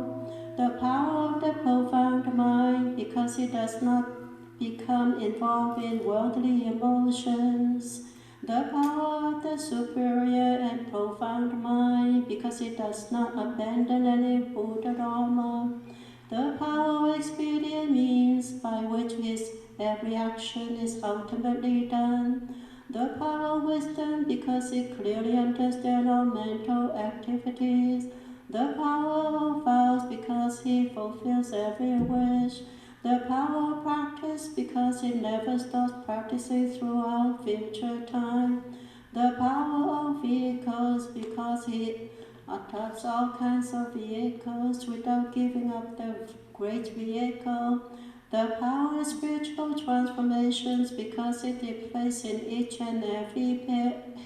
the power of the profound mind, because it does not become involved in worldly emotions. The power of the superior and profound mind, because it does not abandon any Buddha Dharma. The power of expedient means by which his every action is ultimately done. The power of wisdom, because it clearly understands all mental activities. The power of vows, because he fulfills every wish. The power of practice, because it never stops practicing throughout future time. The power of vehicles, because he adopts all kinds of vehicles without giving up the great vehicle. The power of spiritual transformations, because it takes place in each and every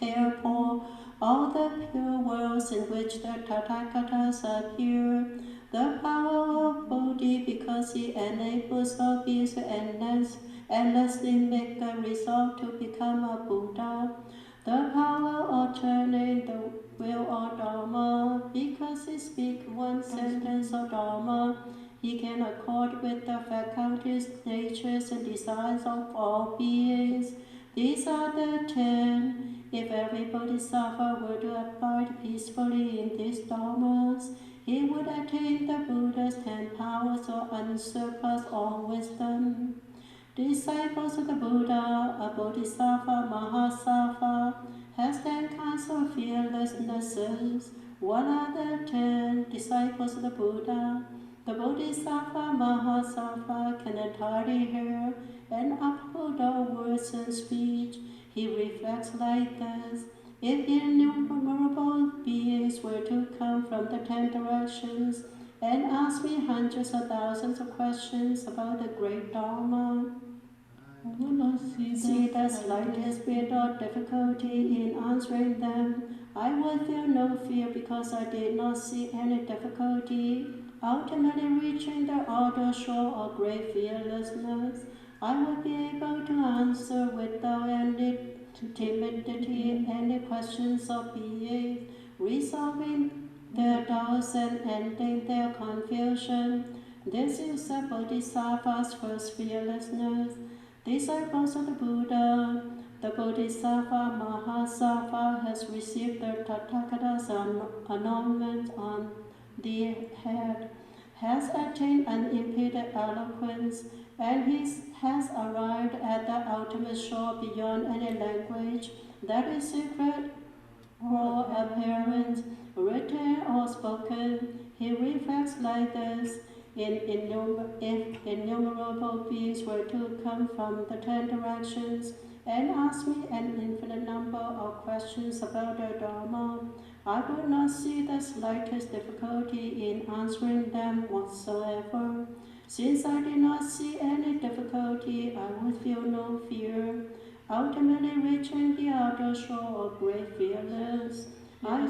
hair pore, all the pure worlds in which the Tathagatas appear. the power of Bodhi, because he enables all beings to endlessly make a resolve to become a Buddha. The power of turning the will of Dharma, because he speaks one sentence of Dharma, he can accord with the faculties, natures, and desires of all beings. These are the 10. If every bodhisattva were to abide peacefully in these dharmas, he would attain the Buddha's 10 powers or unsurpassed all wisdom. Disciples of the Buddha, a bodhisattva, mahasattva, has 10 kinds of fearlessnesses. What are the 10 disciples of the Buddha? The bodhisattva, mahasattva, can entirely hear and uphold all words and speech. He reflects like this: if innumerable beings were to come from the 10 directions and ask me hundreds of thousands of questions about the great Dharma, I will not see the slightest bit of difficulty in answering them. I would feel no fear because I did not see any difficulty. Ultimately reaching the outer shore of great fearlessness, I would be able to answer without any timidity any questions of beings, resolving their doubts and ending their confusion. This is the Bodhisattva's first fearlessness. Disciples of the Buddha, the Bodhisattva Mahasattva has received the Tathagata's annulment on the head, has attained unimpeded eloquence, and he has arrived at the ultimate shore beyond any language that is secret or apparent, written or spoken. He reflects like this: if innumerable beings were to come from the 10 directions and ask me an infinite number of questions about the Dharma, I would not see the slightest difficulty in answering them whatsoever. Since I did not see any difficulty, I would feel no fear. Ultimately reaching the outer shore of great fearlessness, I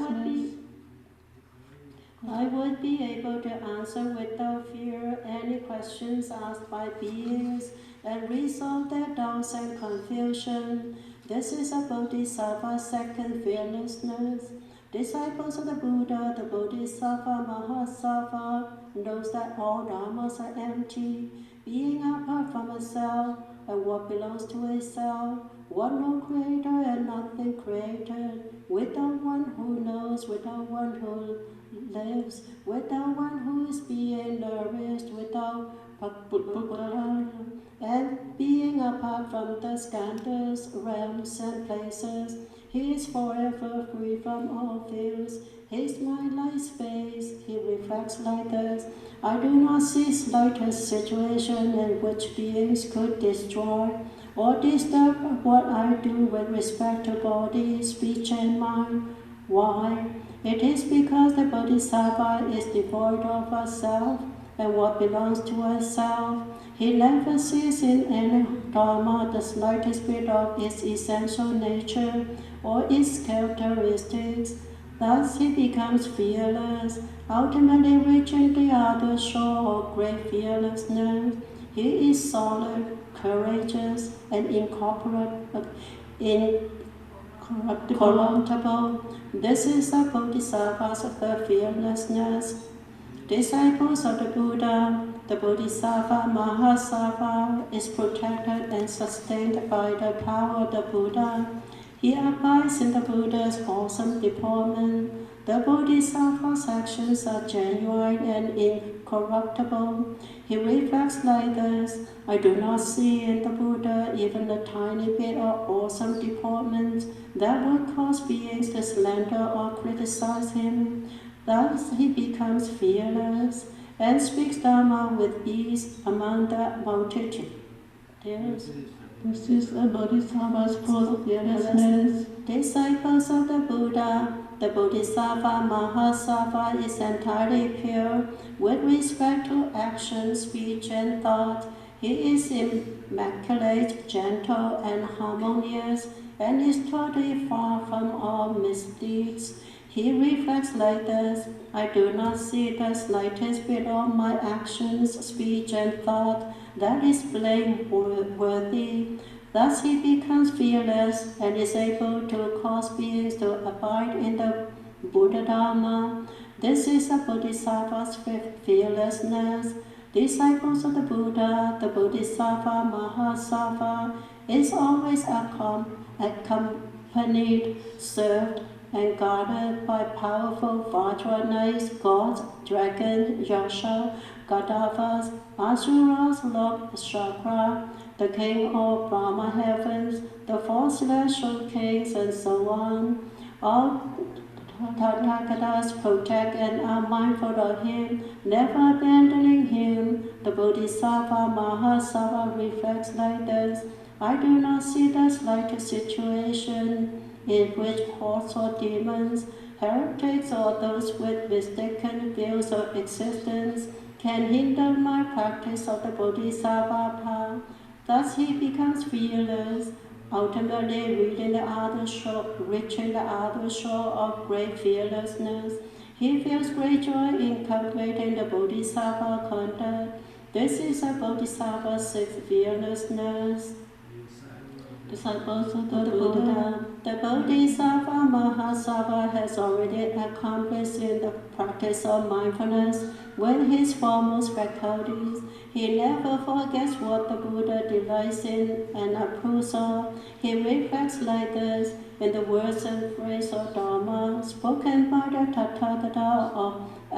would be able to answer without fear any questions asked by beings and resolve their doubts and confusion. This is a Bodhisattva's second fearlessness. Disciples of the Buddha, the Bodhisattva Mahasattva, knows that all dharmas are empty, being apart from a self, and what belongs to a self, what no creator and nothing created, without one who knows, without one who lives, without one who is being nourished, without and being apart from the skandhas, realms, and places. He is forever free from all fears. His mind like space. He reflects like this: I do not see slightest situation in which beings could destroy or disturb what I do with respect to body, speech, and mind. Why? It is because the Bodhisattva is devoid of a self and what belongs to a self. He never sees in any dharma the slightest bit of its essential nature or its characteristics. Thus he becomes fearless, ultimately reaching the other shore of great fearlessness. He is solid, courageous, and incorruptible. This is the Bodhisattva's fearlessness. Disciples of the Buddha, the Bodhisattva Mahasattva is protected and sustained by the power of the Buddha. He abides in the Buddha's awesome deportment. The Bodhisattva's actions are genuine and incorruptible. He reflects like this: I do not see in the Buddha even a tiny bit of awesome deportment that would cause beings to slander or criticize him. Thus he becomes fearless and speaks Dharma with ease among the multitude. This is a Bodhisattva's full fearlessness. Disciples of the Buddha, the Bodhisattva Mahasattva is entirely pure with respect to action, speech, and thought. He is immaculate, gentle, and harmonious, and is totally far from all misdeeds. He reflects like this: I do not see the slightest bit of my actions, speech, and thought that is blameworthy. Thus he becomes fearless and is able to cause beings to abide in the Buddha Dharma. This is a Bodhisattva's fearlessness. Disciples of the Buddha, the Bodhisattva Mahasattva, is always accompanied, served, and guarded by powerful Vajra knights, gods, dragons, Yasha, Gadavas, Asuras, Lord Chakra, the king of Brahma heavens, the four celestial kings, and so on. All Tathagatas protect and are mindful of him, never abandoning him. The Bodhisattva Mahasattva reflects like this: I do not see the slightest situation in which hordes or demons, heretics, or those with mistaken views of existence can hinder my practice of the Bodhisattva path. Thus he becomes fearless, ultimately reaching the other shore of great fearlessness. He feels great joy in cultivating the Bodhisattva conduct. This is a Bodhisattva's sixth fearlessness. Disciples of the Buddha. The Bodhisattva Mahasattva has already accomplished in the practice of mindfulness with his foremost faculties. He never forgets what the Buddha delights in and approves of. He reflects like this in the words and phrase of Dharma spoken by the Tathagata of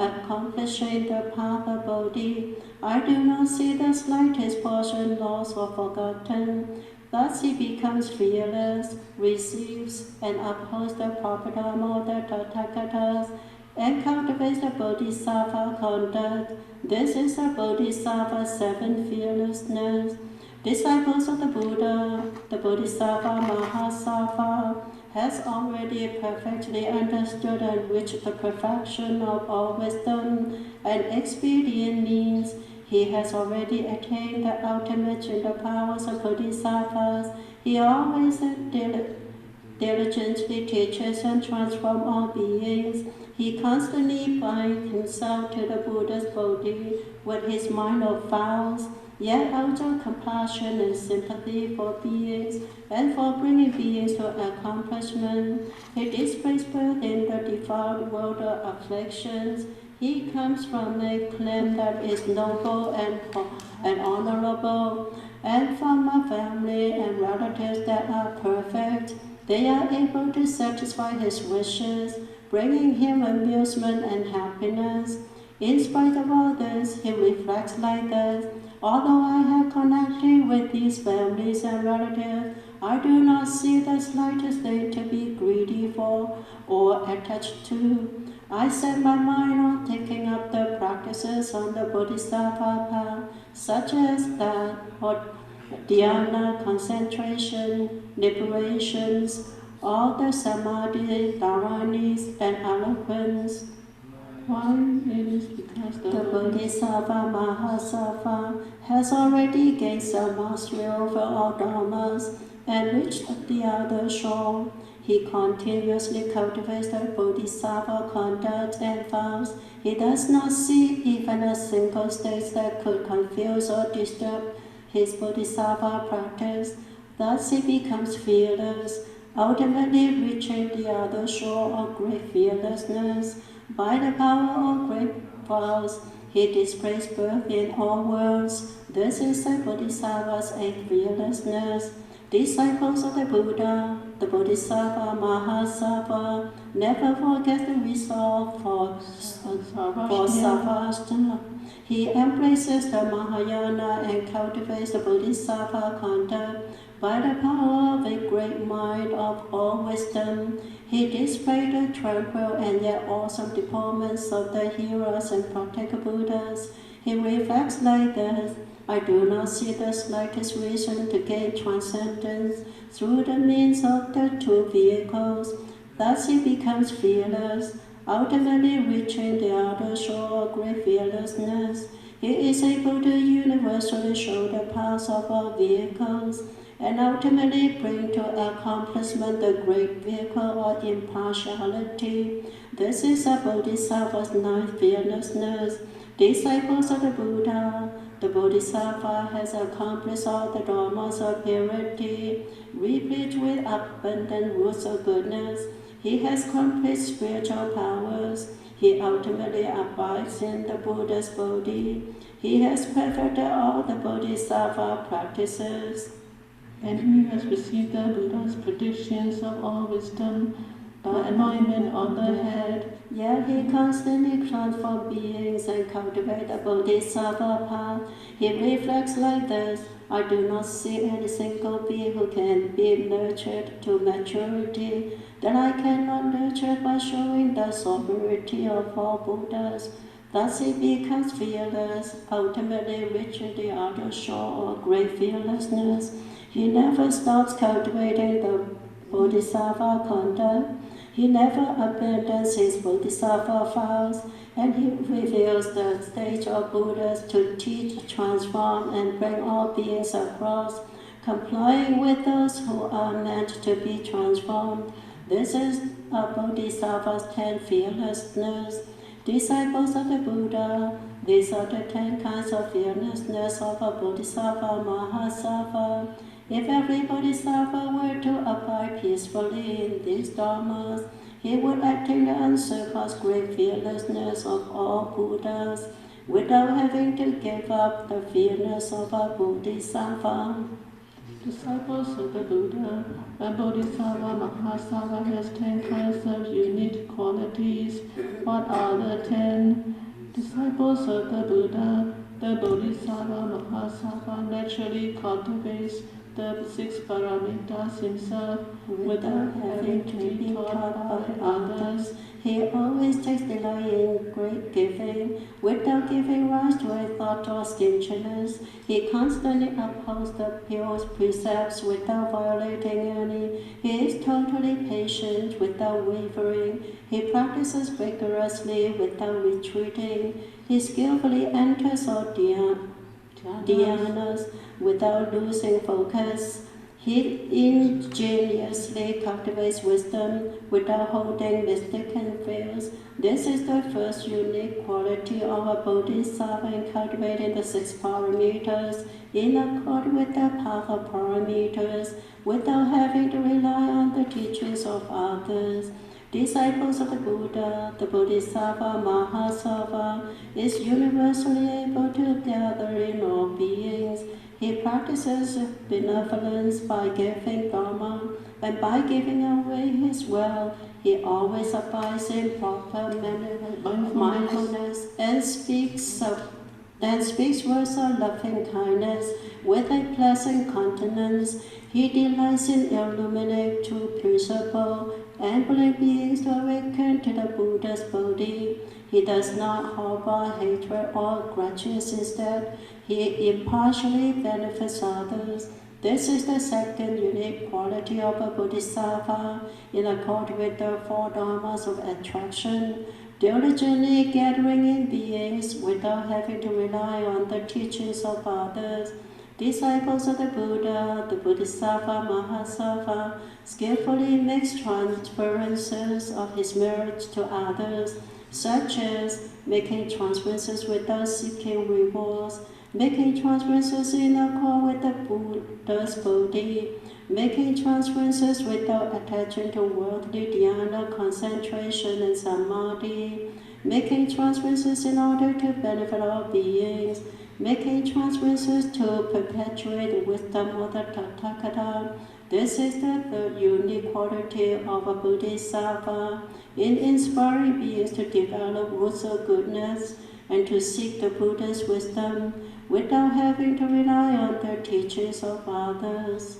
accomplishing the path of Bodhi. I do not see the slightest portion lost or forgotten. Thus he becomes fearless, receives and upholds the proper Dharma of the Tathagatas, and cultivates the Bodhisattva conduct. This is a Bodhisattva's seventh fearlessness. Disciples of the Buddha, the Bodhisattva Mahasattva, has already perfectly understood and reached the perfection of all wisdom and expedient means. He has already attained the ultimate gender powers of Bodhisattvas. He always diligently teaches and transforms all beings. He constantly binds himself to the Buddha's Bodhi with his mind of vows, yet out of compassion and sympathy for beings and for bringing beings to accomplishment. He displays birth in the defiled world of afflictions. He comes from a clan that is noble and honorable, and from a family and relatives that are perfect. They are able to satisfy his wishes, bringing him amusement and happiness. In spite of all this, he reflects like this: although I have connected with these families and relatives, I do not see the slightest thing to be greedy for or attached to. I set my mind on taking up the practices on the Bodhisattva path, such as that or dhyana, concentration, liberations, all the samadhi, dharanis, and eloquence. Why? It is because the Bodhisattva Mahasattva has already gained some mastery over all dharmas and reached the other shore. He continuously cultivates the Bodhisattva conduct and vows. He does not see even a single state that could confuse or disturb his Bodhisattva practice. Thus he becomes fearless, ultimately reaching the other shore of great fearlessness. By the power of great vows, he displays birth in all worlds. This is the Bodhisattva's eighth fearlessness. Disciples of the Buddha, the Bodhisattva Mahasattva, never forgets the resolve for Savasana. He embraces the Mahayana and cultivates the Bodhisattva conduct. By the power of a great mind of all wisdom, he displays the tranquil and yet awesome deployments of the heroes and practical Buddhas. He reflects like this: I do not see the slightest reason to gain transcendence through the means of the two vehicles. Thus he becomes fearless, ultimately reaching the other shore of great fearlessness. He is able to universally show the paths of all vehicles and ultimately bring to accomplishment the great vehicle of impartiality. This is a Bodhisattva's ninth fearlessness. Disciples of the Buddha, the Bodhisattva has accomplished all the dharmas of purity, replete with abundant roots of goodness. He has complete spiritual powers. He ultimately abides in the Buddha's Bodhi. He has perfected all the Bodhisattva practices. And he has received the Buddha's predictions of all wisdom by anointment on the head. Yet he constantly transforms beings and cultivates the Bodhisattva path. He reflects like this: I do not see any single being who can be nurtured to maturity that I cannot nurture by showing the sovereignty of all Buddhas. Thus he becomes fearless, ultimately reaching the other shore of great fearlessness. He never stops cultivating the Bodhisattva conduct. He never abandons his Bodhisattva vows, and he reveals the stage of Buddhas to teach, transform, and bring all beings across, complying with those who are meant to be transformed. This is a Bodhisattva's 10 fearlessness. Disciples of the Buddha, these are the 10 kinds of fearlessness of a Bodhisattva Mahasattva. If every Bodhisattva were to abide peacefully in these dharmas, he would attain the unsurpassed great fearlessness of all Buddhas without having to give up the fearlessness of a Bodhisattva. Disciples of the Buddha, a Bodhisattva Mahasattva has 10 kinds of unique qualities. What are the 10? Disciples of the Buddha, the Bodhisattva Mahasattva naturally cultivates the 6 paramitas himself without having to be taught by others. He always takes delight in great giving, without giving rise to a thought or stinginess. He constantly upholds the pure precepts without violating any. He is totally patient without wavering. He practices vigorously without retreating. He skillfully enters all dhyanas without losing focus. He ingeniously cultivates wisdom without holding mistaken veils. This is the first unique quality of a Bodhisattva in cultivating the 6 paramitas in accord with the path of paramitas without having to rely on the teachings of others. Disciples of the Buddha, the Bodhisattva Mahasattva, is universally able to gather in all beings. He practices benevolence by giving dharma, and by giving away his wealth, he always abides in proper mindfulness and speaks words of loving kindness with a pleasant countenance. He delights in illuminating true principle, enabling beings to awaken to the Buddha's Bodhi. He does not harbor hatred or grudges. Instead, he impartially benefits others. This is the second unique quality of a Bodhisattva in accord with the 4 dharmas of attraction, diligently gathering in beings without having to rely on the teachings of others. Disciples of the Buddha, the Bodhisattva Mahasattva, skillfully makes transferences of his merits to others, such as making transferences without seeking rewards, making transferences in accord with the Buddha's Bodhi, making transferences without attaching to worldly dhyana, concentration, and samadhi, making transferences in order to benefit all beings, making transferences to perpetuate the wisdom of the Tathagata. This is the third unique quality of a Bodhisattva in inspiring beings to develop roots of goodness and to seek the Buddha's wisdom without having to rely on the teachings of others.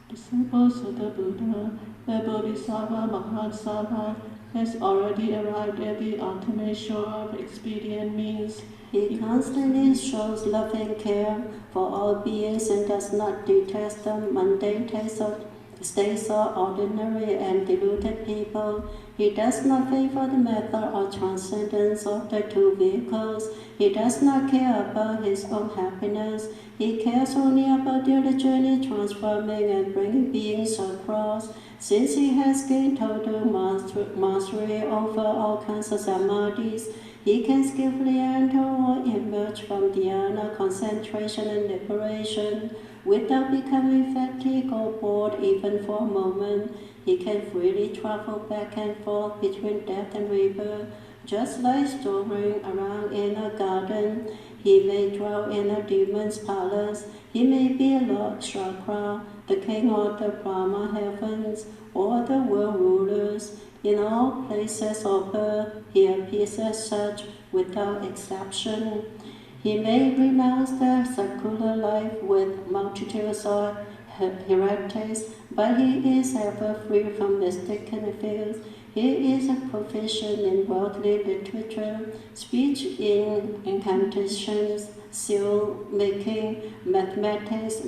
Disciples of the Buddha, the Bodhisattva Mahasattva has already arrived at the ultimate shore of expedient means. He constantly shows loving care for all beings and does not detest the mundane tastes of states are ordinary and deluded people. He does not favor the method or transcendence of the two vehicles. He does not care about his own happiness. He cares only about the journey transforming and bringing beings across. Since he has gained total mastery over all kinds of samadhis, he can skillfully enter or emerge from dhyana, concentration and liberation. Without becoming fatigued or bored even for a moment, he can freely travel back and forth between death and rebirth. Just like strolling around in a garden, he may dwell in a demon's palace. He may be Lord Chakra, the king of the Brahma heavens, or the world rulers. In all places of birth, he appears as such without exception. He may renounce the secular life with multitudes of heretics, but he is ever free from mistaken views. He is proficient in worldly literature, speech in incantations, seal making, mathematics,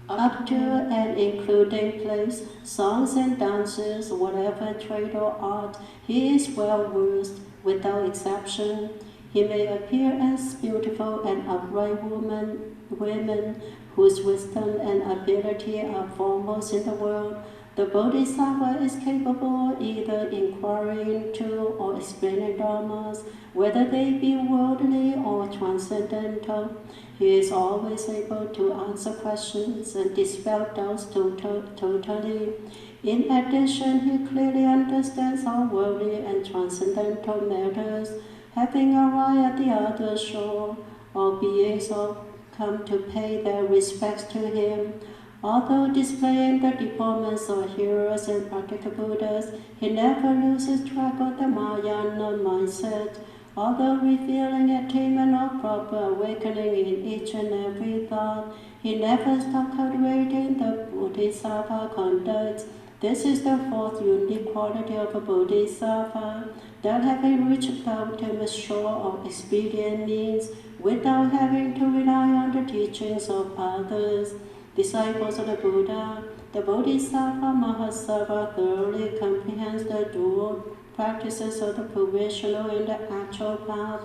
up to and including plays, songs and dances, whatever trade or art, he is well versed without exception. He may appear as beautiful and upright women whose wisdom and ability are foremost in the world. The Bodhisattva is capable of either inquiring into or explaining dharmas, whether they be worldly or transcendental. He is always able to answer questions and dispel doubts totally. In addition, he clearly understands all worldly and transcendental matters. Having arrived at the other shore, all beings have come to pay their respects to him. Although displaying the deportments of heroes and practical Buddhas, he never loses track of the Mahayana mindset. Although revealing attainment of proper awakening in each and every thought, he never stops cultivating the Bodhisattva conduct. This is the fourth unique quality of a Bodhisattva, that having reached the ultimate shore of expedient means, without having to rely on the teachings of others. Disciples of the Buddha, the Bodhisattva Mahasattva thoroughly comprehends the dual practices of the provisional and the actual path.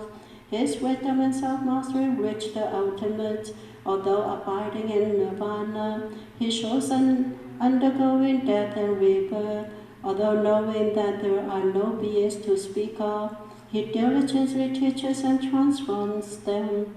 His wisdom and self-mastery reach the ultimate. Although abiding in nirvana, he shows an undergoing death and rebirth. Although knowing that there are no beings to speak of, he diligently teaches and transforms them.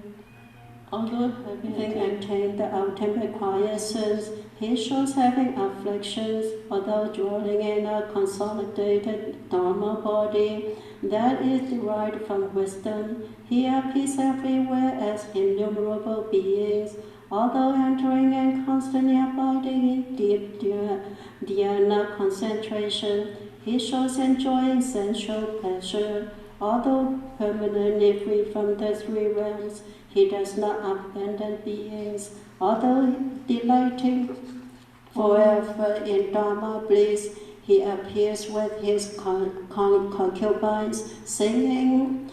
Although having attained the ultimate quiescence, he shows having afflictions. Although dwelling in a consolidated Dharma body that is derived from wisdom, he appears everywhere as innumerable beings. Although entering and constantly abiding in deep dhyana concentration, he shows enjoying sensual pleasure. Although permanently free from the three realms, he does not abandon beings. Although delighting forever in Dharma bliss, he appears with his concubines, singing,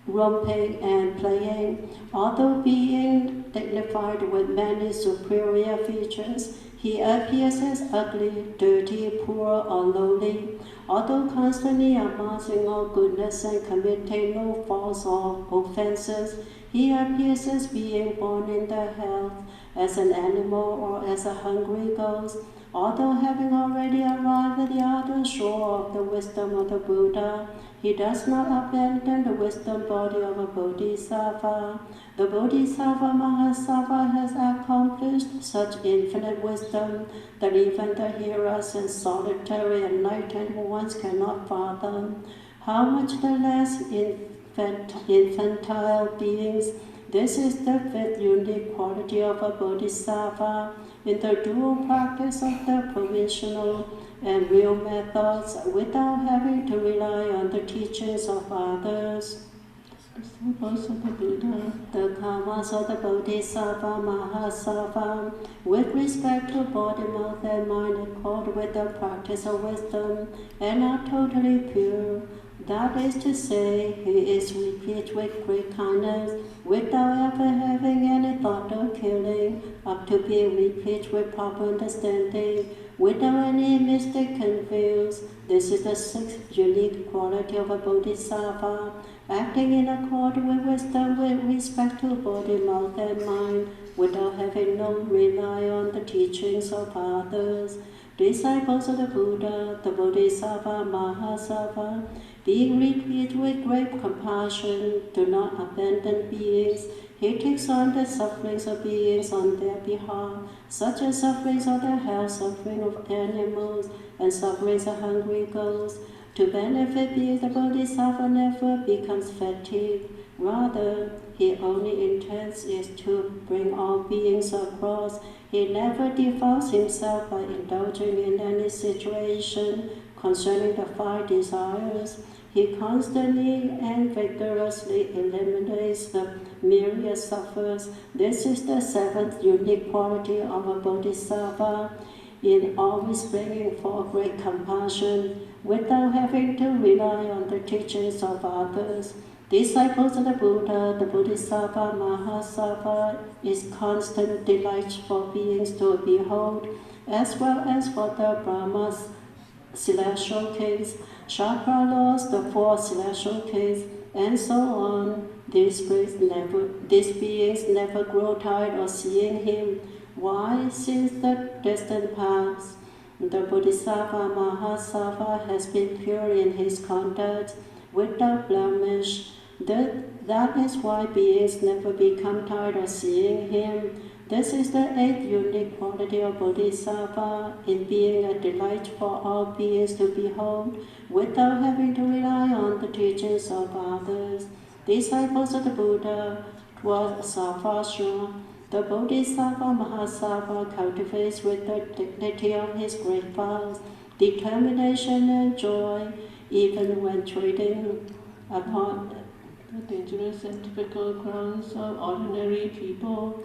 romping, and playing. Although being dignified with many superior features, he appears as ugly, dirty, poor, or lowly. Although constantly amassing all goodness and committing no faults or offenses, he appears as being born in the health, as an animal or as a hungry ghost. Although having already arrived at the other shore of the wisdom of the Buddha, he does not abandon the wisdom body of a Bodhisattva. The Bodhisattva Mahasattva has accomplished such infinite wisdom that even the hearers and solitary enlightened ones cannot fathom. How much the less infantile beings. This is the fifth unique quality of a Bodhisattva in the dual practice of the provisional and real methods without having to rely on the teachings of others. The karmas of the Bodhisattva Mahasattva with respect to body, mouth, and mind accord with the practice of wisdom and are totally pure. That is to say, he is replete with great kindness without ever having any thought of killing, of to be repeated with proper understanding, without any mistaken views. This is the sixth unique quality of a bodhisattva, acting in accord with wisdom with respect to body, mouth, and mind, without having no rely on the teachings of others. Disciples of the Buddha, the Bodhisattva Mahasattva, being repeated with great compassion, do not abandon beings. He takes on the sufferings of beings on their behalf, such as sufferings of the health, suffering of animals, and sufferings of hungry ghosts. To benefit beings, the Bodhisattva never becomes fatigued. Rather, he only intends is to bring all beings across. He never defiles himself by indulging in any situation concerning the five desires. He constantly and vigorously eliminates the myriad sufferers. This is the seventh unique quality of a bodhisattva, in always bringing forth great compassion without having to rely on the teachings of others. Disciples of the Buddha, the Bodhisattva Mahasattva, is constant delight for beings to behold, as well as for the Brahmas, celestial kings, chakra lords, the four celestial kings, and so on. These beings never grow tired of seeing him. Why? Since the distant past, the Bodhisattva Mahasattva has been pure in his conduct, without blemish. That is why beings never become tired of seeing him. This is the eighth unique quality of Bodhisattva, in being a delight for all beings to behold, without having to rely on the teachings of others. Disciples of the Buddha, 12th Savasra, the Bodhisattva Mahasattva cultivates with the dignity of his great vows, determination and joy, even when treading upon the dangerous and typical grounds of ordinary people,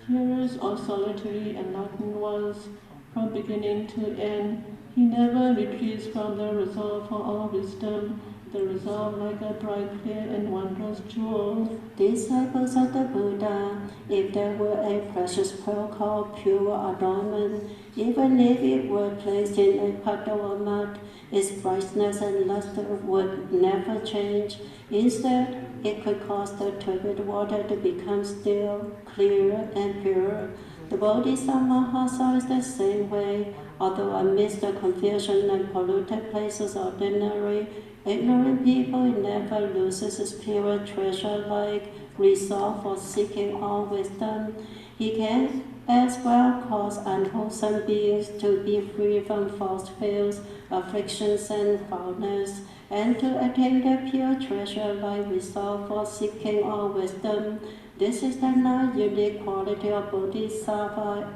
hearers or solitary enlightened ones, from beginning to end. He never retreats from the resolve for all wisdom, the resolve like a bright, clear, and wondrous jewel. Disciples of the Buddha, if there were a precious pearl called pure adornment, even if it were placed in a puddle of mud, its brightness and luster would never change. Instead, it could cause the turbid water to become still, clear, and pure. The Bodhisattva Mahasattva is the same way, although amidst the confusion and polluted places of ordinary, ignorant people, it never loses its pure treasure-like resolve for seeking all wisdom. He can as well cause unwholesome beings to be free from false fears, afflictions, and foulness, and to attain the pure treasure-like resolve for seeking all wisdom. This is the ninth unique quality of Bodhisattva,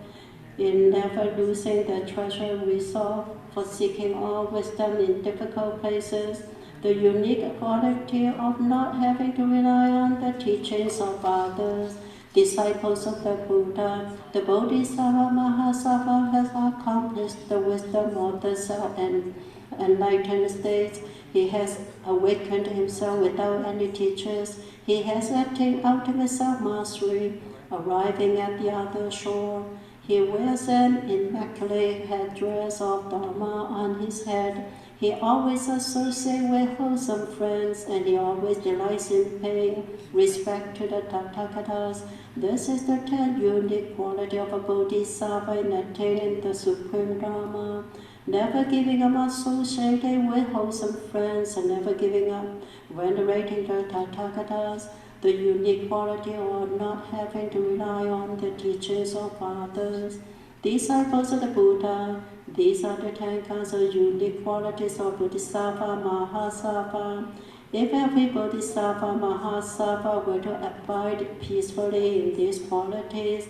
in never losing the treasure resolve for seeking all wisdom in difficult places. The unique quality of not having to rely on the teachings of others. Disciples of the Buddha, the Bodhisattva Mahasattva has accomplished the wisdom of the self-enlightened state. He has awakened himself without any teachers. He has attained ultimate self-mastery, arriving at the other shore. He wears an immaculate headdress of Dharma on his head. He always associates with wholesome friends, and he always delights in paying respect to the Tathagatas. This is the 10th unique quality of a Bodhisattva in attaining the Supreme Dharma. Never giving up associating with wholesome friends, and never giving up venerating the Tathagatas. The unique quality of not having to rely on the teachings of others. Disciples of the Buddha, these are the 10 kinds of unique qualities of Bodhisattva Mahasattva. If every Bodhisattva Mahasattva were to abide peacefully in these qualities,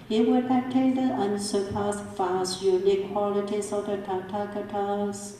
he would attain the unsurpassed vast unique qualities of the Tathagatas.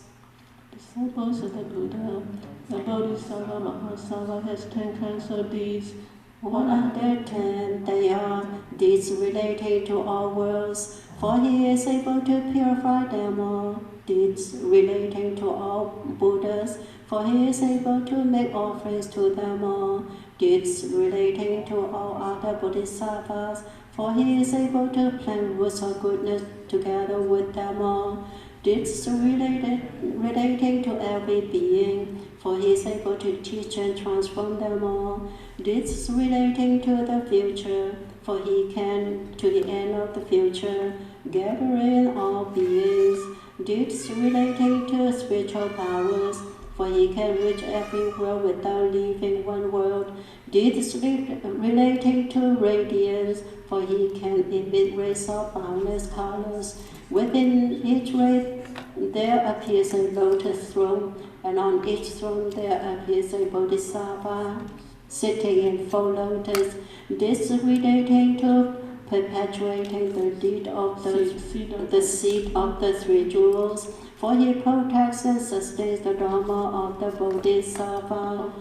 Disciples of the Buddha, the Bodhisattva Mahasattva has 10 kinds of deeds. What are the 10? They are deeds relating to all worlds, for he is able to purify them all. Deeds relating to all Buddhas, for he is able to make offerings to them all. Deeds relating to all other Bodhisattvas, for he is able to plant roots of goodness together with them all. Deeds relating to every being, for he is able to teach and transform them all. Deeds relating to the future, for he can, to the end of the future, gather in all beings. Deeds relating to spiritual powers, for he can reach every world without leaving one world. Deeds relating to radiance, for he can emit rays of boundless colors. Within each ray there appears a lotus throne, and on each throne there appears a bodhisattva sitting in full lotus. This relating to perpetuating the deed of the seed of the three jewels, for he protects and sustains the dharma of the bodhisattva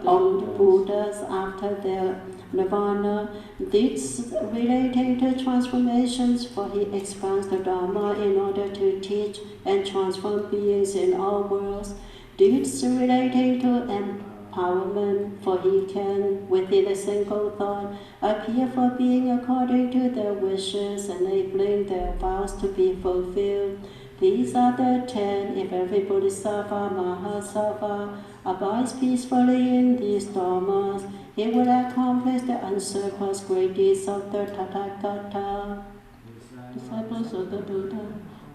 of Buddhas after their nirvana. Deeds relating to transformations, for he expands the dharma in order to teach and transform beings in all worlds. Deeds relating to empowerment, for he can, within a single thought, appear for being according to their wishes, enabling their vows to be fulfilled. These are the 10. If every bodhisattva, mahasattva, abides peacefully in these dharmas, he will accomplish the unsurpassed great deeds of the Tathagata. Disciples of the Buddha.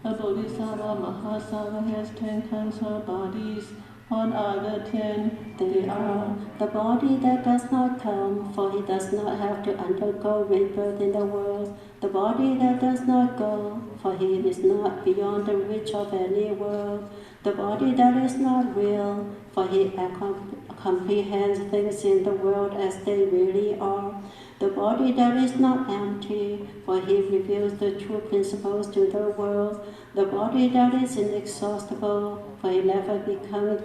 A bodhisattva, mahasattva has 10 kinds of bodies. What are the 10? They are the body that does not come, for he does not have to undergo rebirth in the world. The body that does not go, for he is not beyond the reach of any world. The body that is not real, for he comprehends things in the world as they really are. The body that is not empty, for he reveals the true principles to the world. The body that is inexhaustible, for he never becomes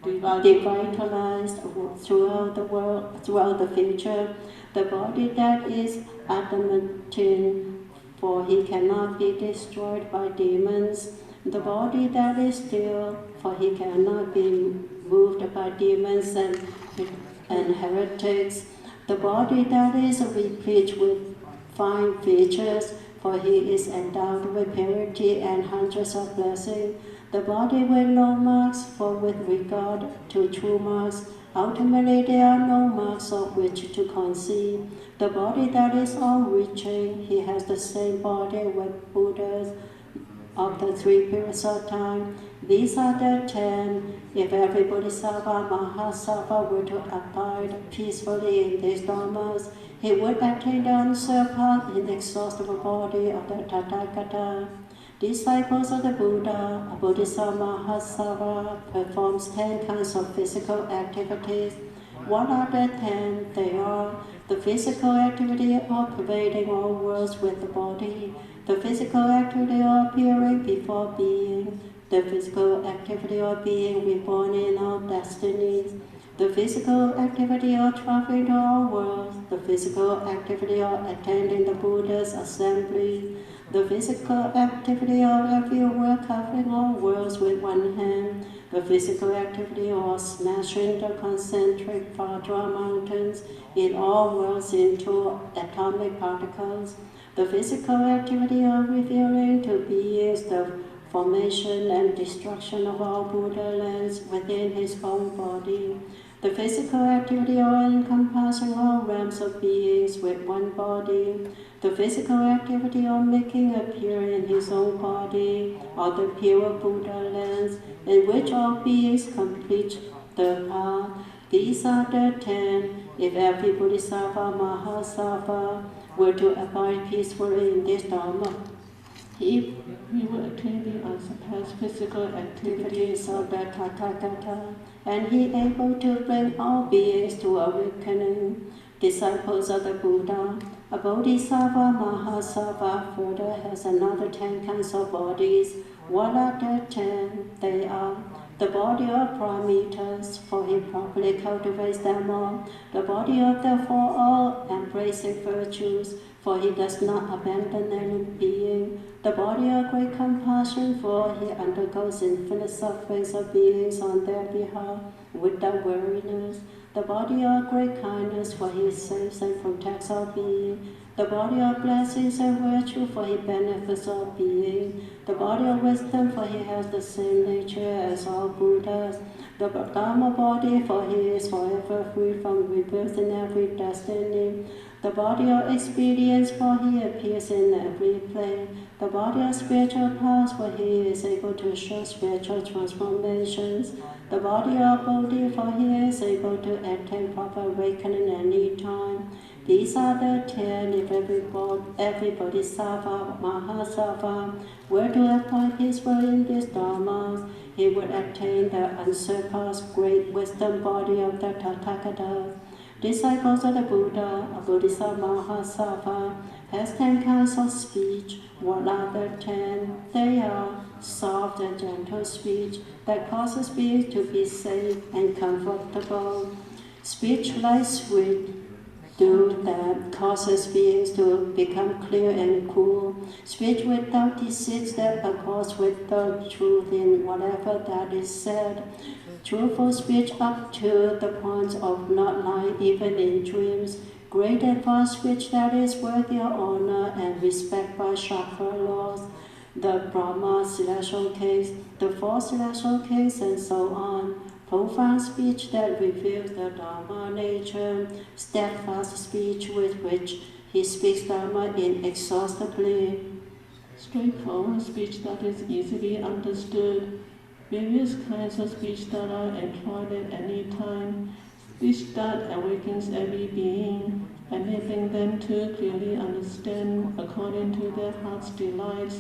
devitalized throughout the future. The body that is adamantine, for he cannot be destroyed by demons. The body that is still, for he cannot be moved by demons and heretics. The body that is replete with fine features, for he is endowed with purity and hundreds of blessings. The body with no marks, for with regard to true marks, ultimately there are no marks of which to conceive. The body that is all-reaching, he has the same body with Buddhas of the 3 periods of time. These are the 10. If every bodhisattva, mahasattva were to abide peacefully in these dharmas, he would attain the unsurpassed, inexhaustible body of the Tathagata. Disciples of the Buddha, a bodhisattva, mahasattva performs 10 kinds of physical activities. What are the 10? They are the physical activity of pervading all worlds with the body, the physical activity of appearing before being, the physical activity of being reborn in all destinies, the physical activity of traveling to all worlds, the physical activity of attending the Buddha's assembly, the physical activity of every world covering all worlds with one hand, the physical activity of smashing the concentric Vajra mountains in all worlds into atomic particles, the physical activity of revealing to beings the formation and destruction of all Buddha lands within his own body, the physical activity of encompassing all realms of beings with one body, the physical activity of making appear in his own body all the pure Buddha lands in which all beings complete the path. These are the 10. If every bodhisattva, mahasattva were to abide peacefully in this dharma, he will attain the unsurpassed physical activities of the Tathagata, and he able to bring all beings to awakening. Disciples of the Buddha, a bodhisattva, mahasattva further has another 10 kinds of bodies. What are the 10? They are the body of paramitas, for he properly cultivates them all, the body of the four all-embracing virtues, for he does not abandon any being, the body of great compassion, for he undergoes infinite sufferings of beings on their behalf without weariness, the body of great kindness, for he saves and protects all beings, The body of blessings and virtue, for he benefits all being. The body of wisdom, for he has the same nature as all Buddhas. The Dharma body, for he is forever free from rebirth in every destiny. The body of experience, for he appears in every plane. The body of spiritual powers, for he is able to show spiritual transformations. The body of Bodhi, for he is able to attain proper awakening any time. These are the 10. If every Bodhisattva, Mahasattva, were to apply peaceful in these dharmas, he would attain the unsurpassed great wisdom body of the Tathagata. Disciples of the Buddha, a Bodhisattva Mahasattva, has 10 kinds of speech. What are the 10? They are soft and gentle speech that causes beings to be safe and comfortable. Speech like sweet dew that causes beings to become clear and cool. Speech without deceit that accords with the truth in whatever that is said. Truthful speech up to the point of not lying even in dreams. Great advanced speech that is worthy of honor and respect by chakra laws. The Brahma celestial kings, the 4 celestial kings, and so on. Profound speech that reveals the Dharma nature. Steadfast speech with which he speaks Dharma inexhaustibly. Straightforward speech that is easily understood. Various kinds of speech that are employed at any time. Speech that awakens every being, enabling them to clearly understand according to their heart's delights.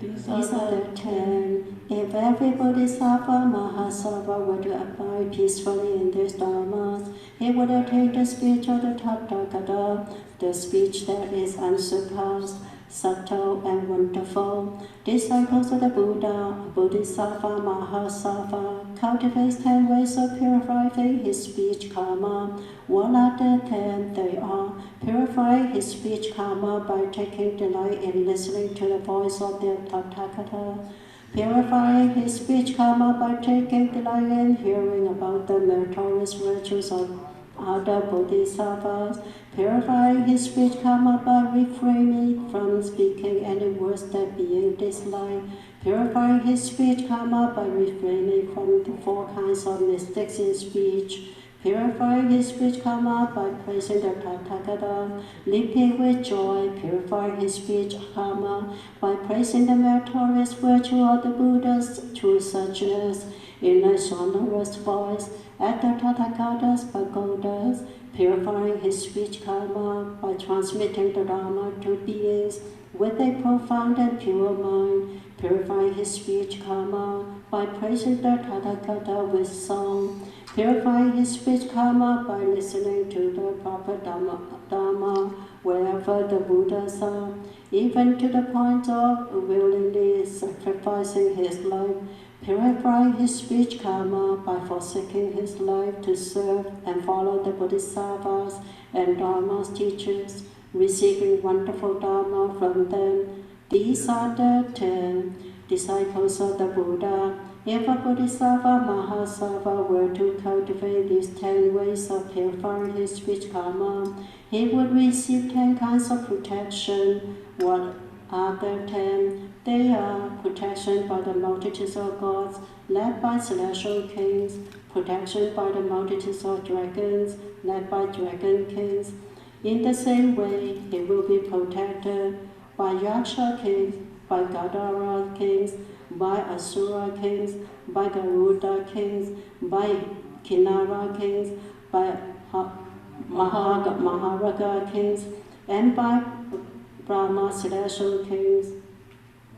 These are the 10. If every Bodhisattva, Mahasattva were to abide peacefully in these dharmas, he would attain the speech of the Tathagata, the speech that is unsurpassed, subtle and wonderful. Disciples of the Buddha, Bodhisattva, Mahasattva, cultivates 10 ways of purifying his speech karma. What are the 10? They are purifying his speech karma by taking delight in listening to the voice of the Tathagata. Purifying his speech karma by taking delight in hearing about the meritorious virtues of other bodhisattvas. Purifying his speech karma by refraining from speaking any words that being disliked. Purifying his speech karma by refraining from the 4 kinds of mistakes in speech. Purifying his speech karma by praising the Tathagata, leaping with joy. Purifying his speech karma by praising the meritorious virtue of the Buddhas through suchness in a sonorous voice at the Tathagata's pagodas. Purifying his speech karma by transmitting the Dharma to beings with a profound and pure mind. Purifying his speech karma by praising the Tathagata with song. Purifying his speech karma by listening to the proper Dharma wherever the Buddhas are, even to the point of willingly sacrificing his life. Purifying his speech karma by forsaking his life to serve and follow the Bodhisattvas and Dharma's teachers, receiving wonderful Dharma from them. These are the 10 disciples of the Buddha. If a Bodhisattva Mahasattva were to cultivate these 10 ways of purifying his speech karma, he would receive 10 kinds of protection. What are the 10? They are protection by the multitudes of gods, led by celestial kings, protection by the multitudes of dragons, led by dragon kings. In the same way, he will be protected by Yaksha kings, by Gadara kings, by Asura kings, by Garuda kings, by Kinara kings, by Maharaga kings, and by Brahma celestial kings,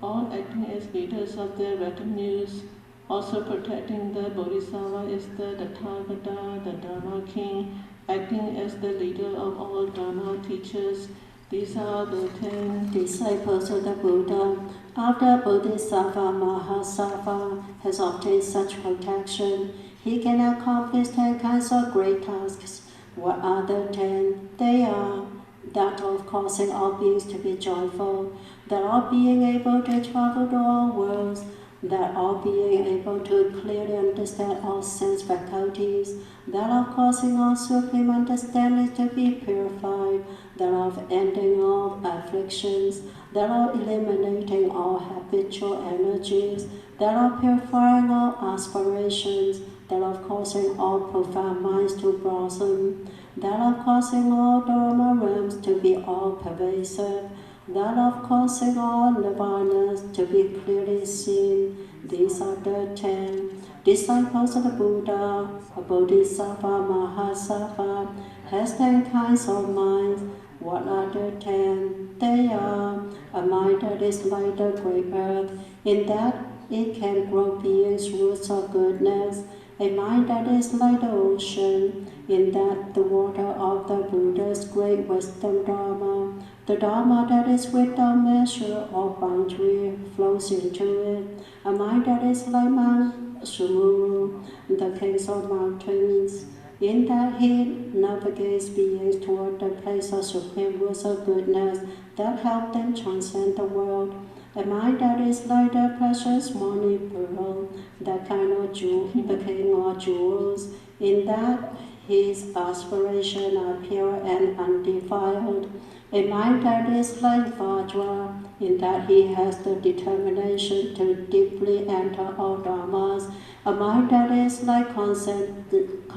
all acting as leaders of their retinues. Also protecting the Bodhisattva is the Tathagata, the Dharma king, acting as the leader of all Dharma teachers. These are the 10 disciples of the Buddha. After Bodhisattva Mahasattva has obtained such protection, he can accomplish 10 kinds of great tasks. What are the 10? They are that of causing all beings to be joyful, that of being able to travel to all worlds, that of being able to clearly understand all sense faculties, that of causing all supreme understanding to be purified, that of ending all afflictions, that of eliminating all habitual energies, that of purifying all aspirations, that of causing all profound minds to blossom, that of causing all Dharma realms to be all pervasive, that of causing all nirvanas to be clearly seen. These are the 10 disciples of the Buddha. A Bodhisattva Mahasattva has 10 kinds of minds. What are the 10? They are a mind that is like the great earth, in that it can grow beings, roots of goodness. A mind that is like the ocean, in that the water of the Buddha's great wisdom Dharma, the Dharma that is without measure or boundary, flows into it. A mind that is like Mount Sumuru, the kings of mountains, in that he navigates beings toward the place of supreme roots of goodness that help them transcend the world. A mind that is like the precious morning pearl, that kind of jewel, the king of jewels, in that his aspirations are pure and undefiled. A mind that is like Vajra, in that he has the determination to deeply enter all dharmas. A mind that is like concentric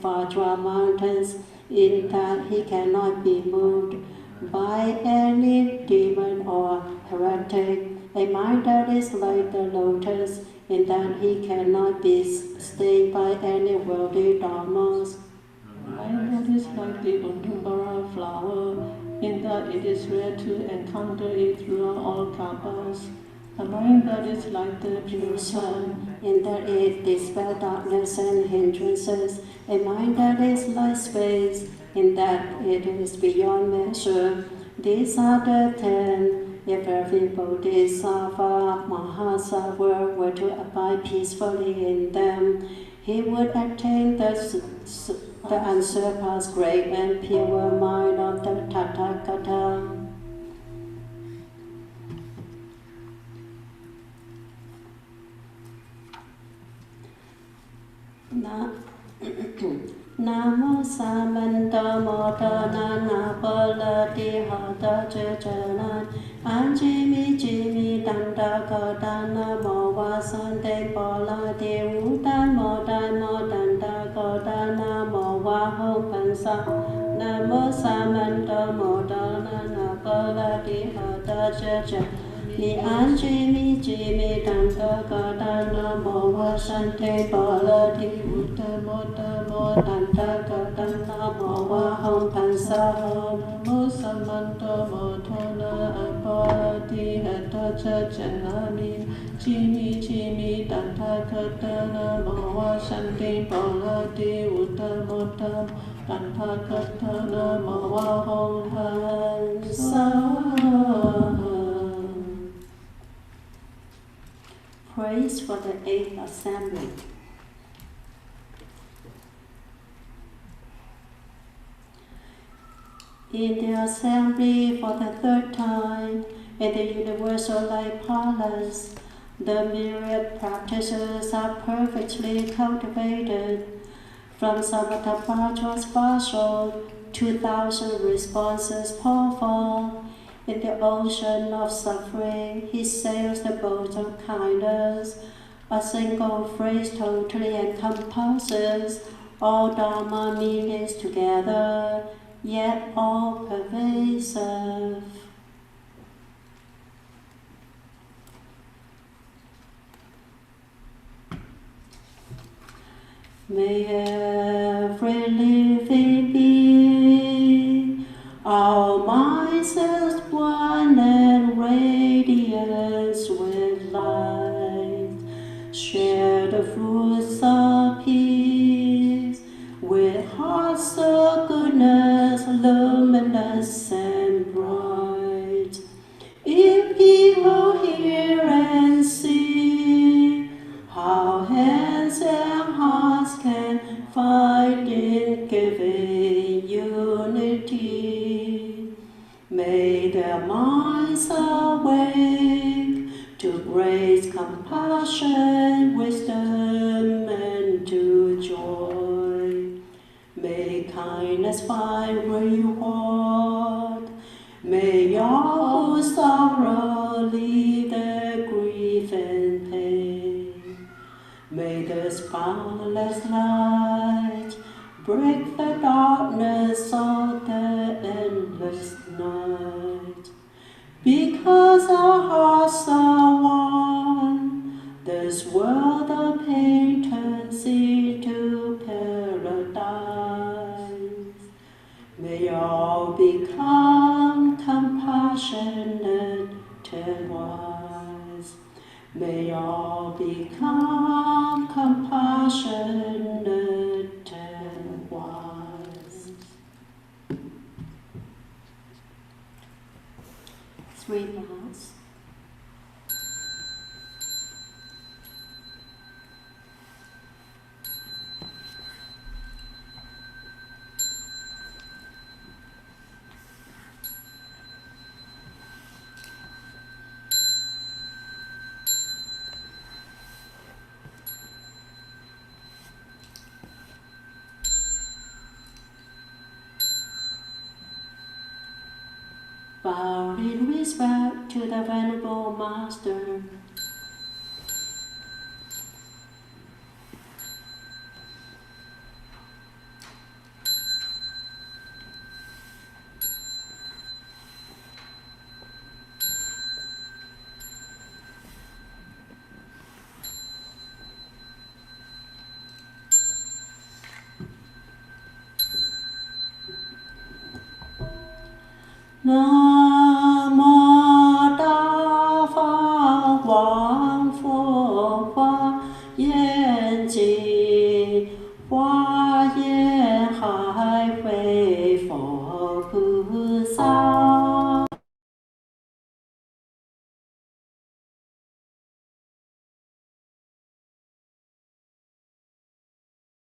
Vajra mountains, in that he cannot be moved by any demon or heretic. A mind that is like the lotus, in that he cannot be stayed by any worldly dharmas. A mind that is like the Udumbara flower, in that it is rare to encounter it throughout all kalpas. A mind that is like the pure sun, in that it dispels darkness and hindrances. A mind that is like space, in that it is beyond measure. These are the 10. If every Bodhisattva Mahasattva were to abide peacefully in them, he would attain the unsurpassed great and pure mind of the Tathagata. Namo Samanta Motana Napala Dihata Jajanan Anjimi Jimi Danda Kodana Mowa Sante Bola Devutan Modan Modanda Kodana Mowa Hopansa Namo Samanta Motana Napala Dihata Jajanan Ni Anjimi Jimi Danda Kodana Mowa Sante Bola Devutan Modan Danda Kadana Mowa Hong Pansa Namo Samanta Motana Apati Hata Janani Jimi Jimi Danda Kadana Mowa Shanti Bolati Uttamotam Danda Kadana Mowa Hong Pansa. Praise for the 8th Assembly. In the assembly for the 3rd time, in the universal light palace, the myriad practices are perfectly cultivated. From Samatha Bhajra's partial, 2,000 responses pour forth. In the ocean of suffering, he sails the boat of kindness. A single phrase totally encompasses all Dharma meanings together, yet all pervasive. May every living being, our minds as one and radiance with light, share the fruits of peace, with hearts of goodness, luminous and bright. If people hear and see how hands and hearts can find in giving unity, may their minds awake to great compassion, wisdom, and to joy. May kindness find reward. May all who sorrow leave their grief and pain. May this boundless light break the darkness of the endless night. Because our hearts are one, this world of pain turns into paradise. May all become compassionate and wise. May all become compassionate and wise. 3 parts. Bow in respect to the Venerable Master. No.